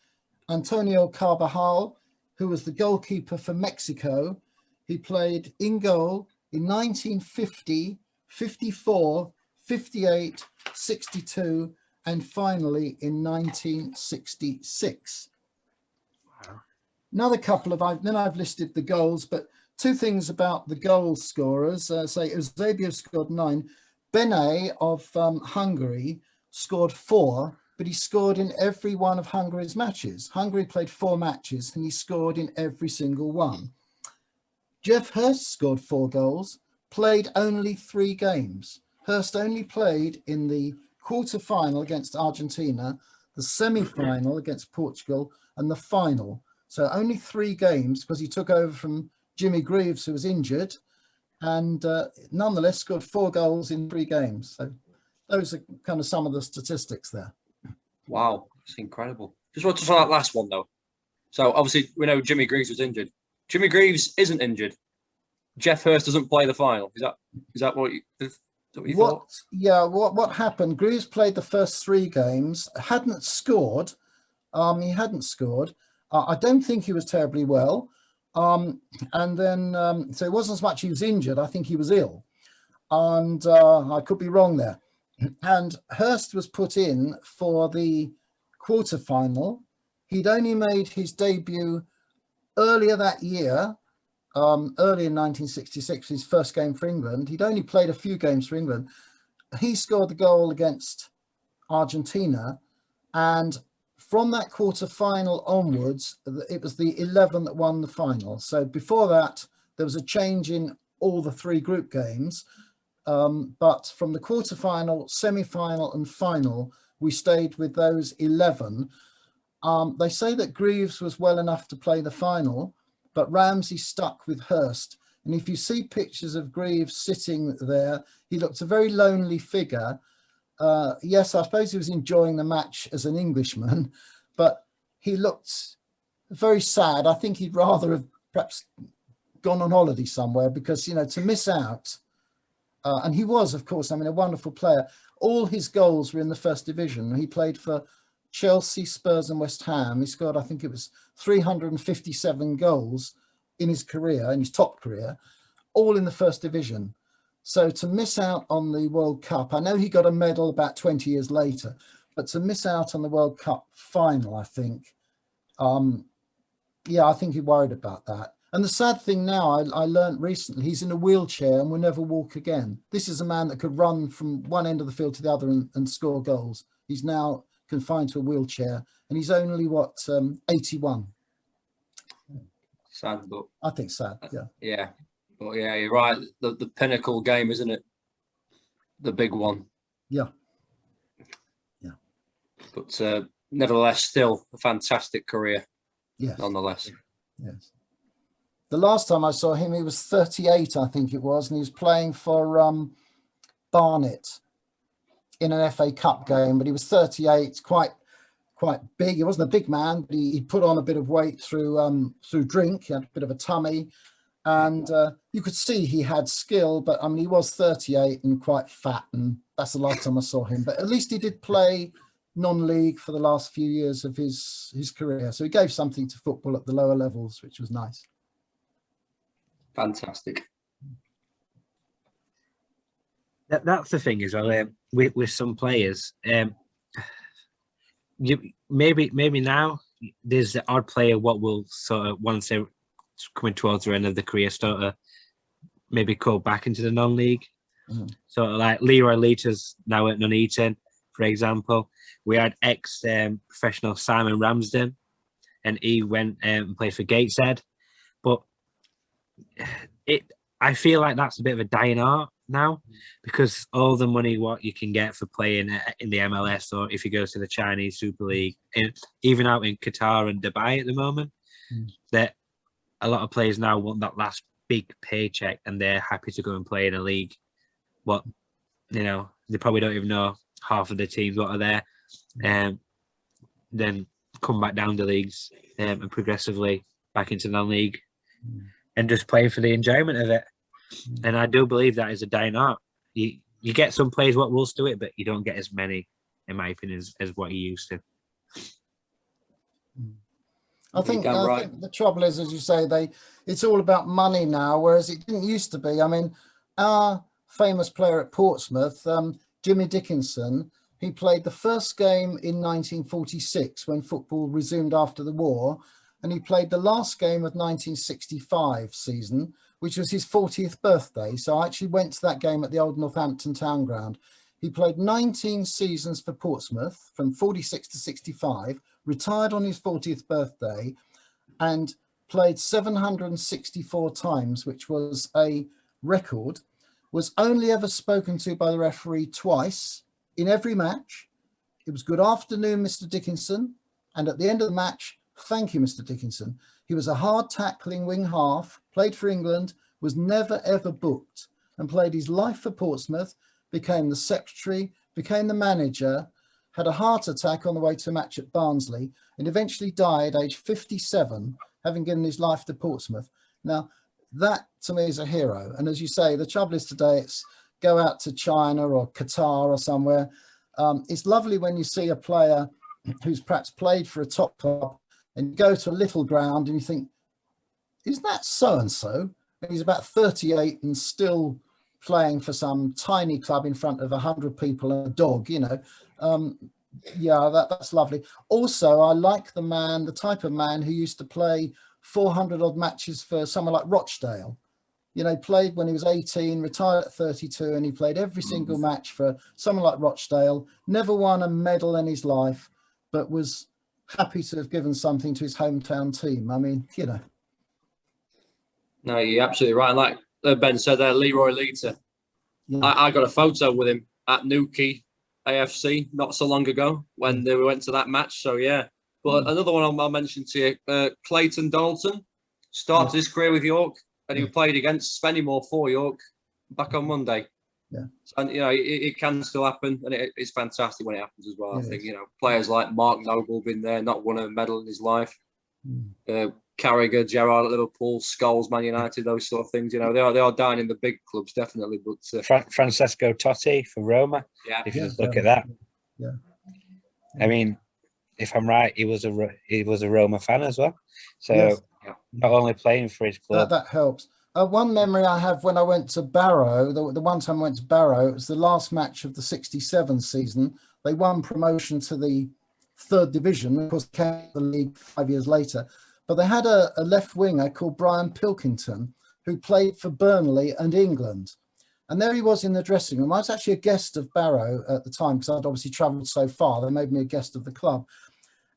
Antonio Carvajal, who was the goalkeeper for Mexico. He played in goal in 1950, 54, 58, 62, and finally in 1966. Wow. Another couple of, then I've listed the goals, but two things about the goal scorers. Say Eusebio scored 9. Bene of Hungary scored 4, but he scored in every one of Hungary's matches. Hungary played 4 matches and he scored in every single one. Jeff Hurst scored 4 goals, played only 3 games. Hurst only played in the quarter-final against Argentina, the semi-final against Portugal, and the final. So only 3 games because he took over from Jimmy Greaves, who was injured, and nonetheless scored 4 goals in 3 games. So those are kind of some of the statistics there. Wow, that's incredible. Just want to talk that last one though. So obviously we know Jimmy Greaves was injured. Jimmy Greaves isn't injured. Jeff Hurst doesn't play the final. Is that what you thought? Yeah, what happened? Greaves played the first 3 games, hadn't scored. He hadn't scored. I don't think he was terribly well. And then, so it wasn't as much he was injured. I think he was ill. And I could be wrong there. And Hurst was put in for the quarterfinal. He'd only made his debut earlier that year, early in 1966, his first game for England. He'd only played a few games for England. He scored the goal against Argentina, and from that quarter-final onwards, it was the 11 that won the final. So before that, there was a change in all the 3 group games. But from the quarter-final, semi-final and final, we stayed with those 11. They say that Greaves was well enough to play the final, but Ramsey stuck with Hurst. And if you see pictures of Greaves sitting there, he looked a very lonely figure. Yes, I suppose he was enjoying the match as an Englishman, but he looked very sad. I think he'd rather have perhaps gone on holiday somewhere because, you know, to miss out. And he was, of course, I mean, a wonderful player. All his goals were in the first division. He played for Chelsea, Spurs and West Ham. He scored, I think it was 357 goals in his career, in his top career, all in the first division. So to miss out on the World Cup, I know he got a medal about 20 years later, but to miss out on the World Cup final, I think, yeah, I think he worried about that. And the sad thing now, I learned recently, he's in a wheelchair and will never walk again. This is a man that could run from one end of the field to the other and score goals. He's now confined to a wheelchair, and he's only, 81. Sad, but I think sad, yeah. Yeah. But yeah, you're right. The pinnacle game, isn't it? The big one. Yeah. Yeah. But nevertheless, still a fantastic career. Yes. Nonetheless. Yes. The last time I saw him, he was 38, I think it was, and he was playing for Barnet in an FA Cup game, but he was 38, quite big. He wasn't a big man, but he put on a bit of weight through drink. He had a bit of a tummy. And you could see he had skill, but I mean, he was 38 and quite fat, and that's the last time I saw him. But at least he did play non-league for the last few years of his career. So he gave something to football at the lower levels, which was nice. Fantastic. That's the thing as well. With some players, maybe now there's the odd player what will sort of, once they're coming towards the end of the career, sort of maybe go back into the non-league. So like Leroy Leiter's now at Nuneaton, for example. We had professional Simon Ramsden, and he went and played for Gateshead. But I feel like that's a bit of a dying art now, because all the money what you can get for playing in the MLS, or if you go to the Chinese Super League, and even out in Qatar and Dubai at the moment, that a lot of players now want that last big paycheck, and they're happy to go and play in a league. What, you know, they probably don't even know half of the teams what are there, and then come back down the leagues and progressively back into non-league and just play for the enjoyment of it. And I do believe that is a dying art. You get some players what will do it, but you don't get as many, in my opinion, as what you used to. I think the trouble is, as you say, it's all about money now, whereas it didn't used to be. I mean, our famous player at Portsmouth, Jimmy Dickinson, he played the first game in 1946 when football resumed after the war, and he played the last game of 1965 season, which was his 40th birthday. So I actually went to that game at the old Northampton Town Ground. He played 19 seasons for Portsmouth from 46 to 65, retired on his 40th birthday, and played 764 times, which was a record, was only ever spoken to by the referee twice in every match. It was good afternoon, Mr. Dickinson. And at the end of the match, thank you, Mr. Dickinson. He was a hard tackling wing half, played for England, was never ever booked, and played his life for Portsmouth, became the secretary, became the manager, had a heart attack on the way to a match at Barnsley, and eventually died aged 57, having given his life to Portsmouth. Now, that to me is a hero. And as you say, the trouble is today, it's go out to China or Qatar or somewhere. It's lovely when you see a player who's perhaps played for a top club and you go to a little ground and you think, isn't that so-and-so? And he's about 38 and still playing for some tiny club in front of 100 people and a dog, you know. Yeah, that's lovely. Also, I like the type of man who used to play 400 odd matches for someone like Rochdale. You know, played when he was 18, retired at 32, and he played every single match for someone like Rochdale, never won a medal in his life, but was happy to have given something to his hometown team. I mean, you know. No, you're absolutely right. Like Ben said there, Leroy Leiter. Yeah. I got a photo with him at Newquay AFC not so long ago when we went to that match. So, yeah. But another one I'll mention to you, Clayton Dalton started his career with York, and he played against Spennymoor for York back on Monday. Yeah. And, you know, it can still happen, and it's fantastic when it happens as well. I think, you know, players like Mark Noble been there, not won a medal in his life. Carragher, Gerrard at Liverpool, Scholes, Man United, those sort of things. You know, they are down in the big clubs, definitely. But Francesco Totti for Roma. Yeah. If you just look at that. Yeah. I mean, if I'm right, he was a Roma fan as well. So not only playing for his club. That helps. One memory I have when I went to Barrow, the one time I went to Barrow, it was the last match of the 67 season. They won promotion to the 3rd division, of course, came to the league 5 years later. But they had a left winger called Brian Pilkington, who played for Burnley and England. And there he was in the dressing room. I was actually a guest of Barrow at the time because I'd obviously travelled so far. They made me a guest of the club.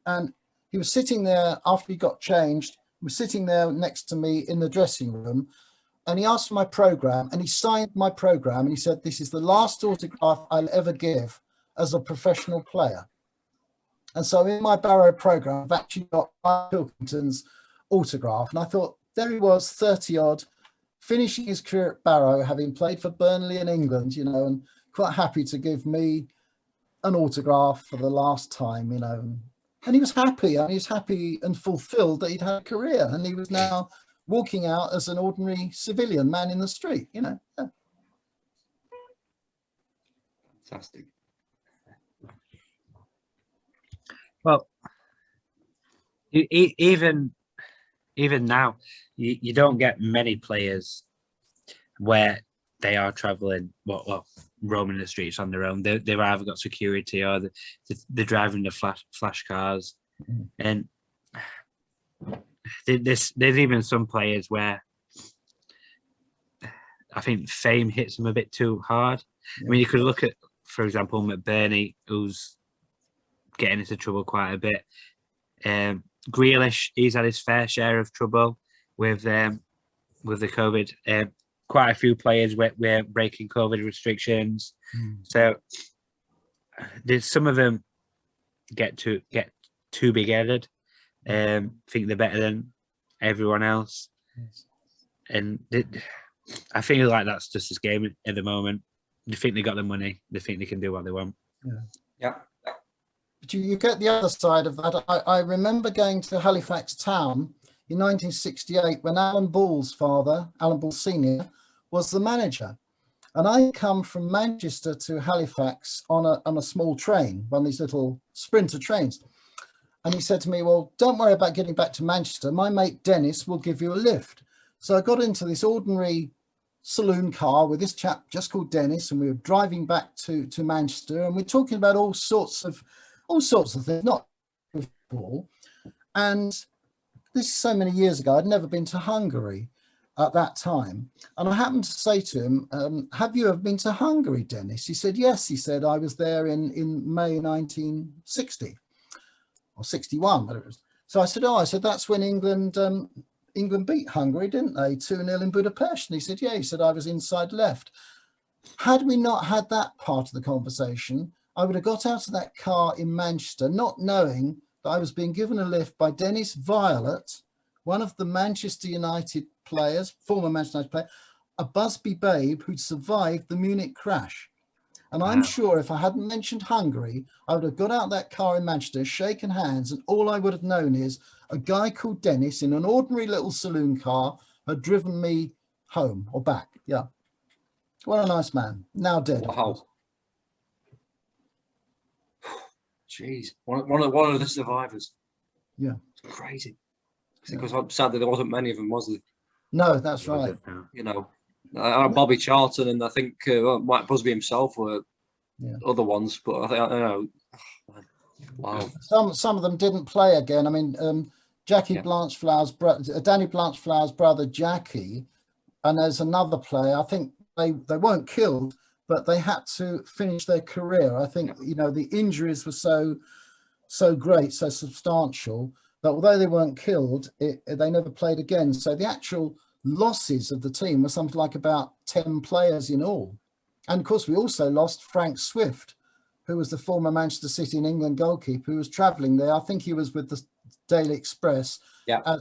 And he was sitting there after he got changed. He was sitting there next to me in the dressing room. And he asked for my programme and he signed my programme. And he said, this is the last autograph I'll ever give as a professional player. And so in my Barrow programme, I've actually got Pilkington's autograph. And I thought, there he was, 30 odd, finishing his career at Barrow, having played for Burnley in England, you know, and quite happy to give me an autograph for the last time, you know. And he was happy. I mean, he was happy and fulfilled that he'd had a career. And he was now walking out as an ordinary civilian man in the street, you know. Yeah. Fantastic. Well, even now, you don't get many players where they are travelling, roaming the streets on their own. They've either got security or they're driving the flash cars. And there's even some players where I think fame hits them a bit too hard. I mean, you could look at, for example, McBurney, who's getting into trouble quite a bit. Grealish, he's had his fair share of trouble with the COVID. Quite a few players were breaking COVID restrictions. So there's some of them get too big-headed. Think they're better than everyone else. And I feel like that's just this game at the moment. They think they got the money. They think they can do what they want. Yeah. But you get the other side of that. I remember going to Halifax Town in 1968 when Alan Ball's father, Alan Ball Sr., was the manager. And I come from Manchester to Halifax on a small train, one of these little sprinter trains. And he said to me, well, don't worry about getting back to Manchester. My mate Dennis will give you a lift. So I got into this ordinary saloon car with this chap just called Dennis, and we were driving back to Manchester, and we're talking about all sorts of things, not football. And this is so many years ago. I'd never been to Hungary at that time. And I happened to say to him, have you ever been to Hungary, Dennis? He said, yes. He said, I was there in May 1960 or 61, whatever it was. So I said, that's when England beat Hungary, didn't they? 2-0 in Budapest. And he said, yeah. He said, I was inside left. Had we not had that part of the conversation, I would have got out of that car in Manchester, not knowing that I was being given a lift by Dennis Violet, one of the Manchester United players, former Manchester United player, a Busby babe who'd survived the Munich crash. And I'm sure if I hadn't mentioned Hungary, I would have got out that car in Manchester, shaken hands, and all I would have known is a guy called Dennis in an ordinary little saloon car had driven me home or back. Yeah. What a nice man. Now dead. Wow. Jeez. One of the survivors. Yeah. It's crazy. Because sadly there wasn't many of them, was there? No, that's right. You know, Bobby Charlton and I think Mike Busby himself were other ones, but I don't know. Wow. Some of them didn't play again. I mean, Danny Blanchflower's brother Jackie, and there's another player. I think they weren't killed, but they had to finish their career. I think the injuries were so great, so substantial that although they weren't killed, they never played again. So the actual losses of the team were something like about 10 players in all. And of course, we also lost Frank Swift, who was the former Manchester City and England goalkeeper, who was travelling there. I think he was with the Daily Express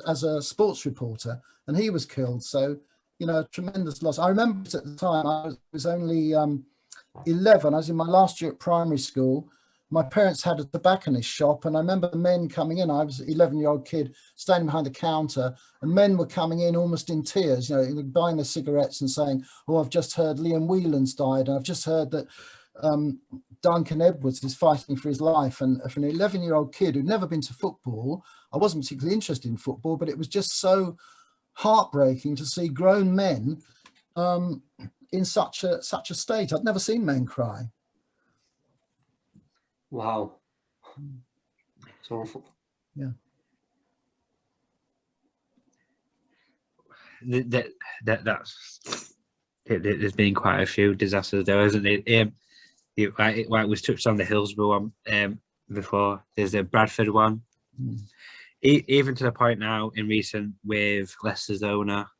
as a sports reporter, and he was killed. So, a tremendous loss. I remember at the time, I was only 11. I was in my last year at primary school. My parents had a tobacconist shop, and I remember the men coming in. I was an 11-year-old kid standing behind the counter, and men were coming in almost in tears, buying their cigarettes and saying, "Oh, I've just heard Liam Whelan's died, and I've just heard that Duncan Edwards is fighting for his life." And for an 11-year-old kid who'd never been to football, I wasn't particularly interested in football, but it was just so heartbreaking to see grown men in such a state. I'd never seen men cry. Wow. It's awful. Yeah. There's been quite a few disasters there, hasn't it? It was touched on the Hillsborough one before. There's the Bradford one. Even to the point now in recent with Leicester's owner,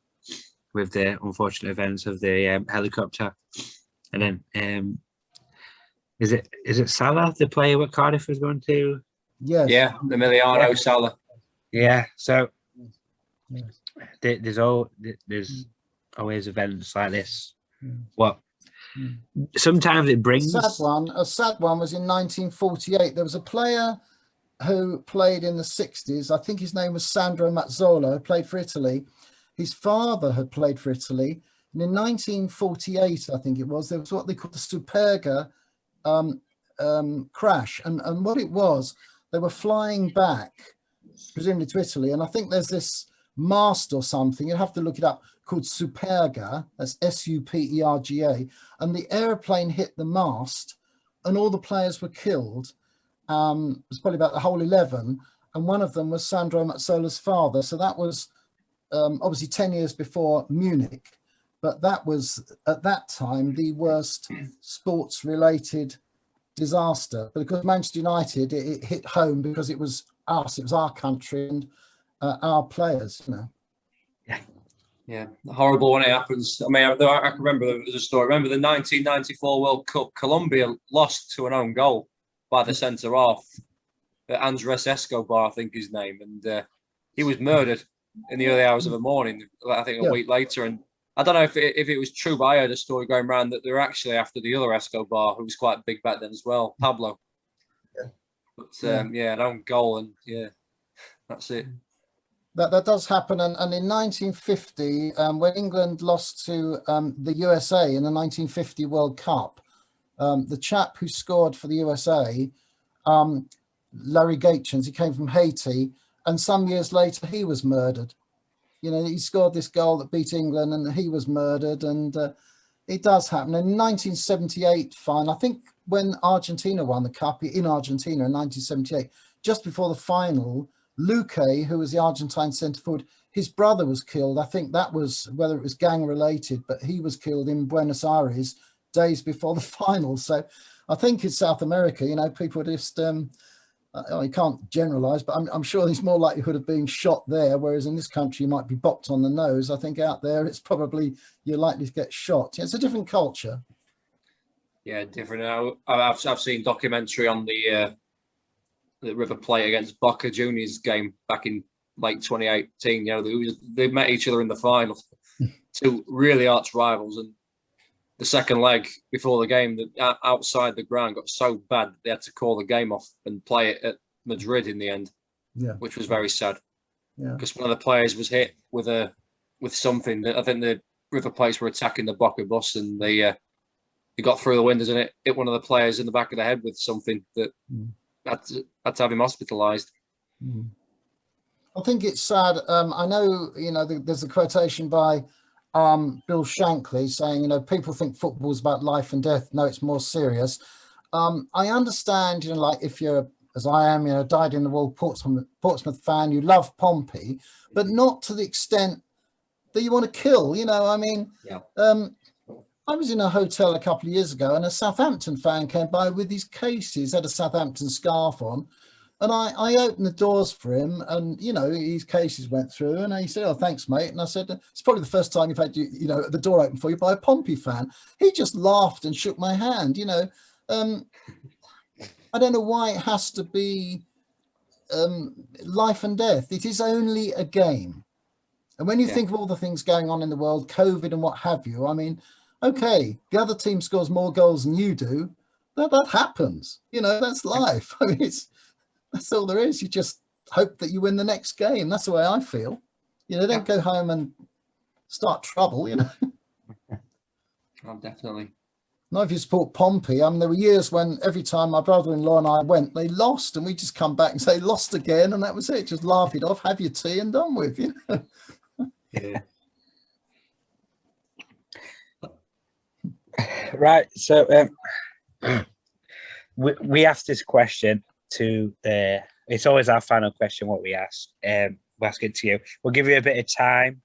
with the unfortunate events of the helicopter, and then is it Salah, the player what Cardiff was going to? Yes. Yeah, Emiliano Salah. Yeah. So Yes. there's always events like this. What? Sometimes it brings A sad one was in 1948. There was a player who played in the 60s. I think his name was Sandro Mazzola, who played for Italy. His father had played for Italy. And in 1948, I think it was, there was what they called the Superga crash. And what it was, they were flying back, presumably to Italy. And I think there's this mast or something, you'd have to look it up, called Superga, that's Superga. And the aeroplane hit the mast and all the players were killed. It was probably about the whole 11, and one of them was Sandro Mazzola's father. So that was obviously 10 years before Munich, but that was at that time the worst sports-related disaster. But because Manchester United, it hit home because it was us, it was our country and our players, Yeah, horrible when it happens. I mean, I can remember there was a story. Remember the 1994 World Cup, Colombia lost to an own goal by the centre half, Andres Escobar, I think his name, and he was murdered in the early hours of the morning. I think a week later, and I don't know if it was true, but I heard a story going around that they were actually after the other Escobar, who was quite big back then as well, Pablo. Yeah. But an own goal, and that's it. That does happen. And in 1950, when England lost to the USA in the 1950 World Cup, the chap who scored for the USA Larry Gaetjens. He came from Haiti, and some years later he was murdered. You know, he scored this goal that beat England, and he was murdered. And it does happen. In 1978, fine, I think when Argentina won the cup in Argentina in 1978, just before the final, Luque, who was the Argentine centre forward, his brother was killed. I think that was, whether it was gang related, but he was killed in Buenos Aires days before the final. So I think in South America, you know, people just, I can't generalise, but I'm sure there's more likelihood of being shot there, whereas in this country you might be bopped on the nose. I think out there it's probably you're likely to get shot. It's a different culture. Yeah, different. I've seen documentary on the River Plate against Boca Juniors game back in late 2018. You know, they met each other in the final. Two really arch rivals, and the second leg before the game, outside the ground got so bad that they had to call the game off and play it at Madrid in the end. Yeah, which was very sad. Yeah, because one of the players was hit with something. I think the River Plates were attacking the Boca bus, and they got through the windows and it hit one of the players in the back of the head with something that had to have him hospitalised. I think it's sad. I know, you know, there's a quotation by Bill Shankly saying, you know, people think football is about life and death. No, it's more serious. I understand, you know, like if you're, as I am, you know, dyed in the wool Portsmouth fan, you love Pompey, but not to the extent that you want to kill, you know. I mean, I was in a hotel a couple of years ago and a Southampton fan came by with his cases, had a Southampton scarf on. And I opened the doors for him, and, you know, his cases went through, and he said, "Oh, thanks, mate." And I said, "It's probably the first time you've had, you know, the door open for you by a Pompey fan." He just laughed and shook my hand, you know. I don't know why it has to be life and death. It is only a game. And when you think of all the things going on in the world, COVID and what have you, I mean, okay, the other team scores more goals than you do. That happens. You know, that's life. I mean, that's all there is. You just hope that you win the next game. That's the way I feel. You know, don't go home and start trouble, you know. Oh, definitely. Not if you support Pompey. I mean, there were years when every time my brother-in-law and I went, they lost, and we just come back and say, "Lost again," and that was it. Just laugh it off, have your tea and done with, you know. Yeah. Right. So we asked this question to it's always our final question what we ask. We'll ask it to you. We'll give you a bit of time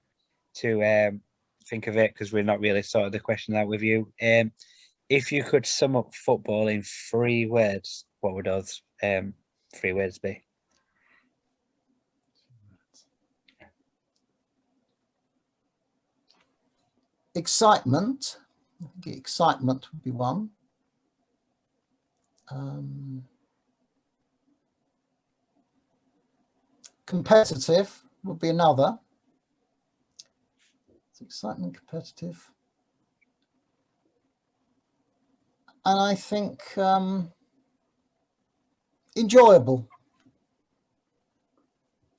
to think of it, because we're not really sorted the question out with you. If you could sum up football in 3 words, what would those 3 words be? Excitement. I think excitement would be one. Competitive would be another. It's excitement, competitive. And I think enjoyable.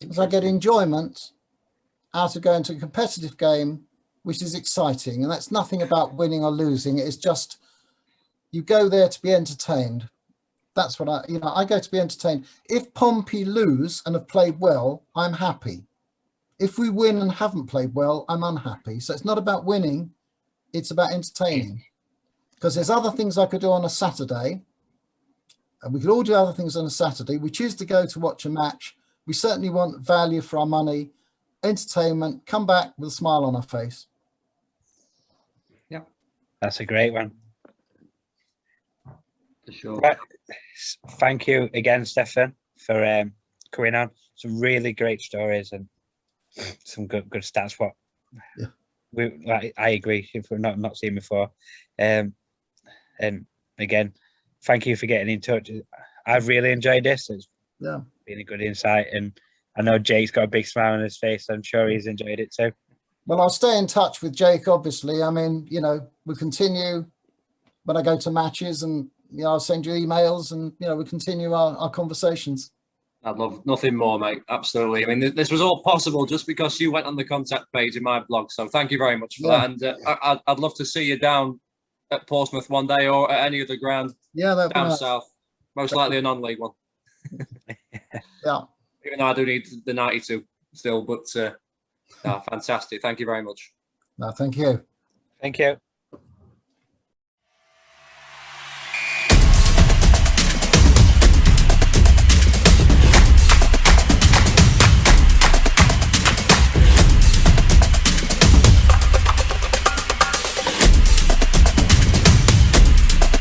Because I get enjoyment out of going to a competitive game, which is exciting. And that's nothing about winning or losing. It's just you go there to be entertained. That's what I go to be entertained. If Pompey lose and have played well, I'm happy. If we win and haven't played well, I'm unhappy. So it's not about winning, it's about entertaining. Because there's other things I could do on a Saturday, and we could all do other things on a Saturday. We choose to go to watch a match. We certainly want value for our money, entertainment, come back with a smile on our face. Yeah, that's a great one. For sure. Right. Thank you again, Stefan, for coming on. Some really great stories and some good stats. I agree. If we're not seen before, and again, thank you for getting in touch. I've really enjoyed this. It's been a good insight, and I know Jake's got a big smile on his face. I'm sure he's enjoyed it too. Well, I'll stay in touch with Jake. Obviously, I mean, you know, we continue when I go to matches, and you know, I'll send you emails, and you know, we continue our conversations. I'd love nothing more, mate. Absolutely. I mean, this was all possible just because you went on the contact page in my blog. So thank you very much for that. And I'd love to see you down at Portsmouth one day, or at any other ground down south. Most likely a non-league one. Yeah. Even though I do need the 92 still, but fantastic. Thank you very much. No, thank you. Thank you.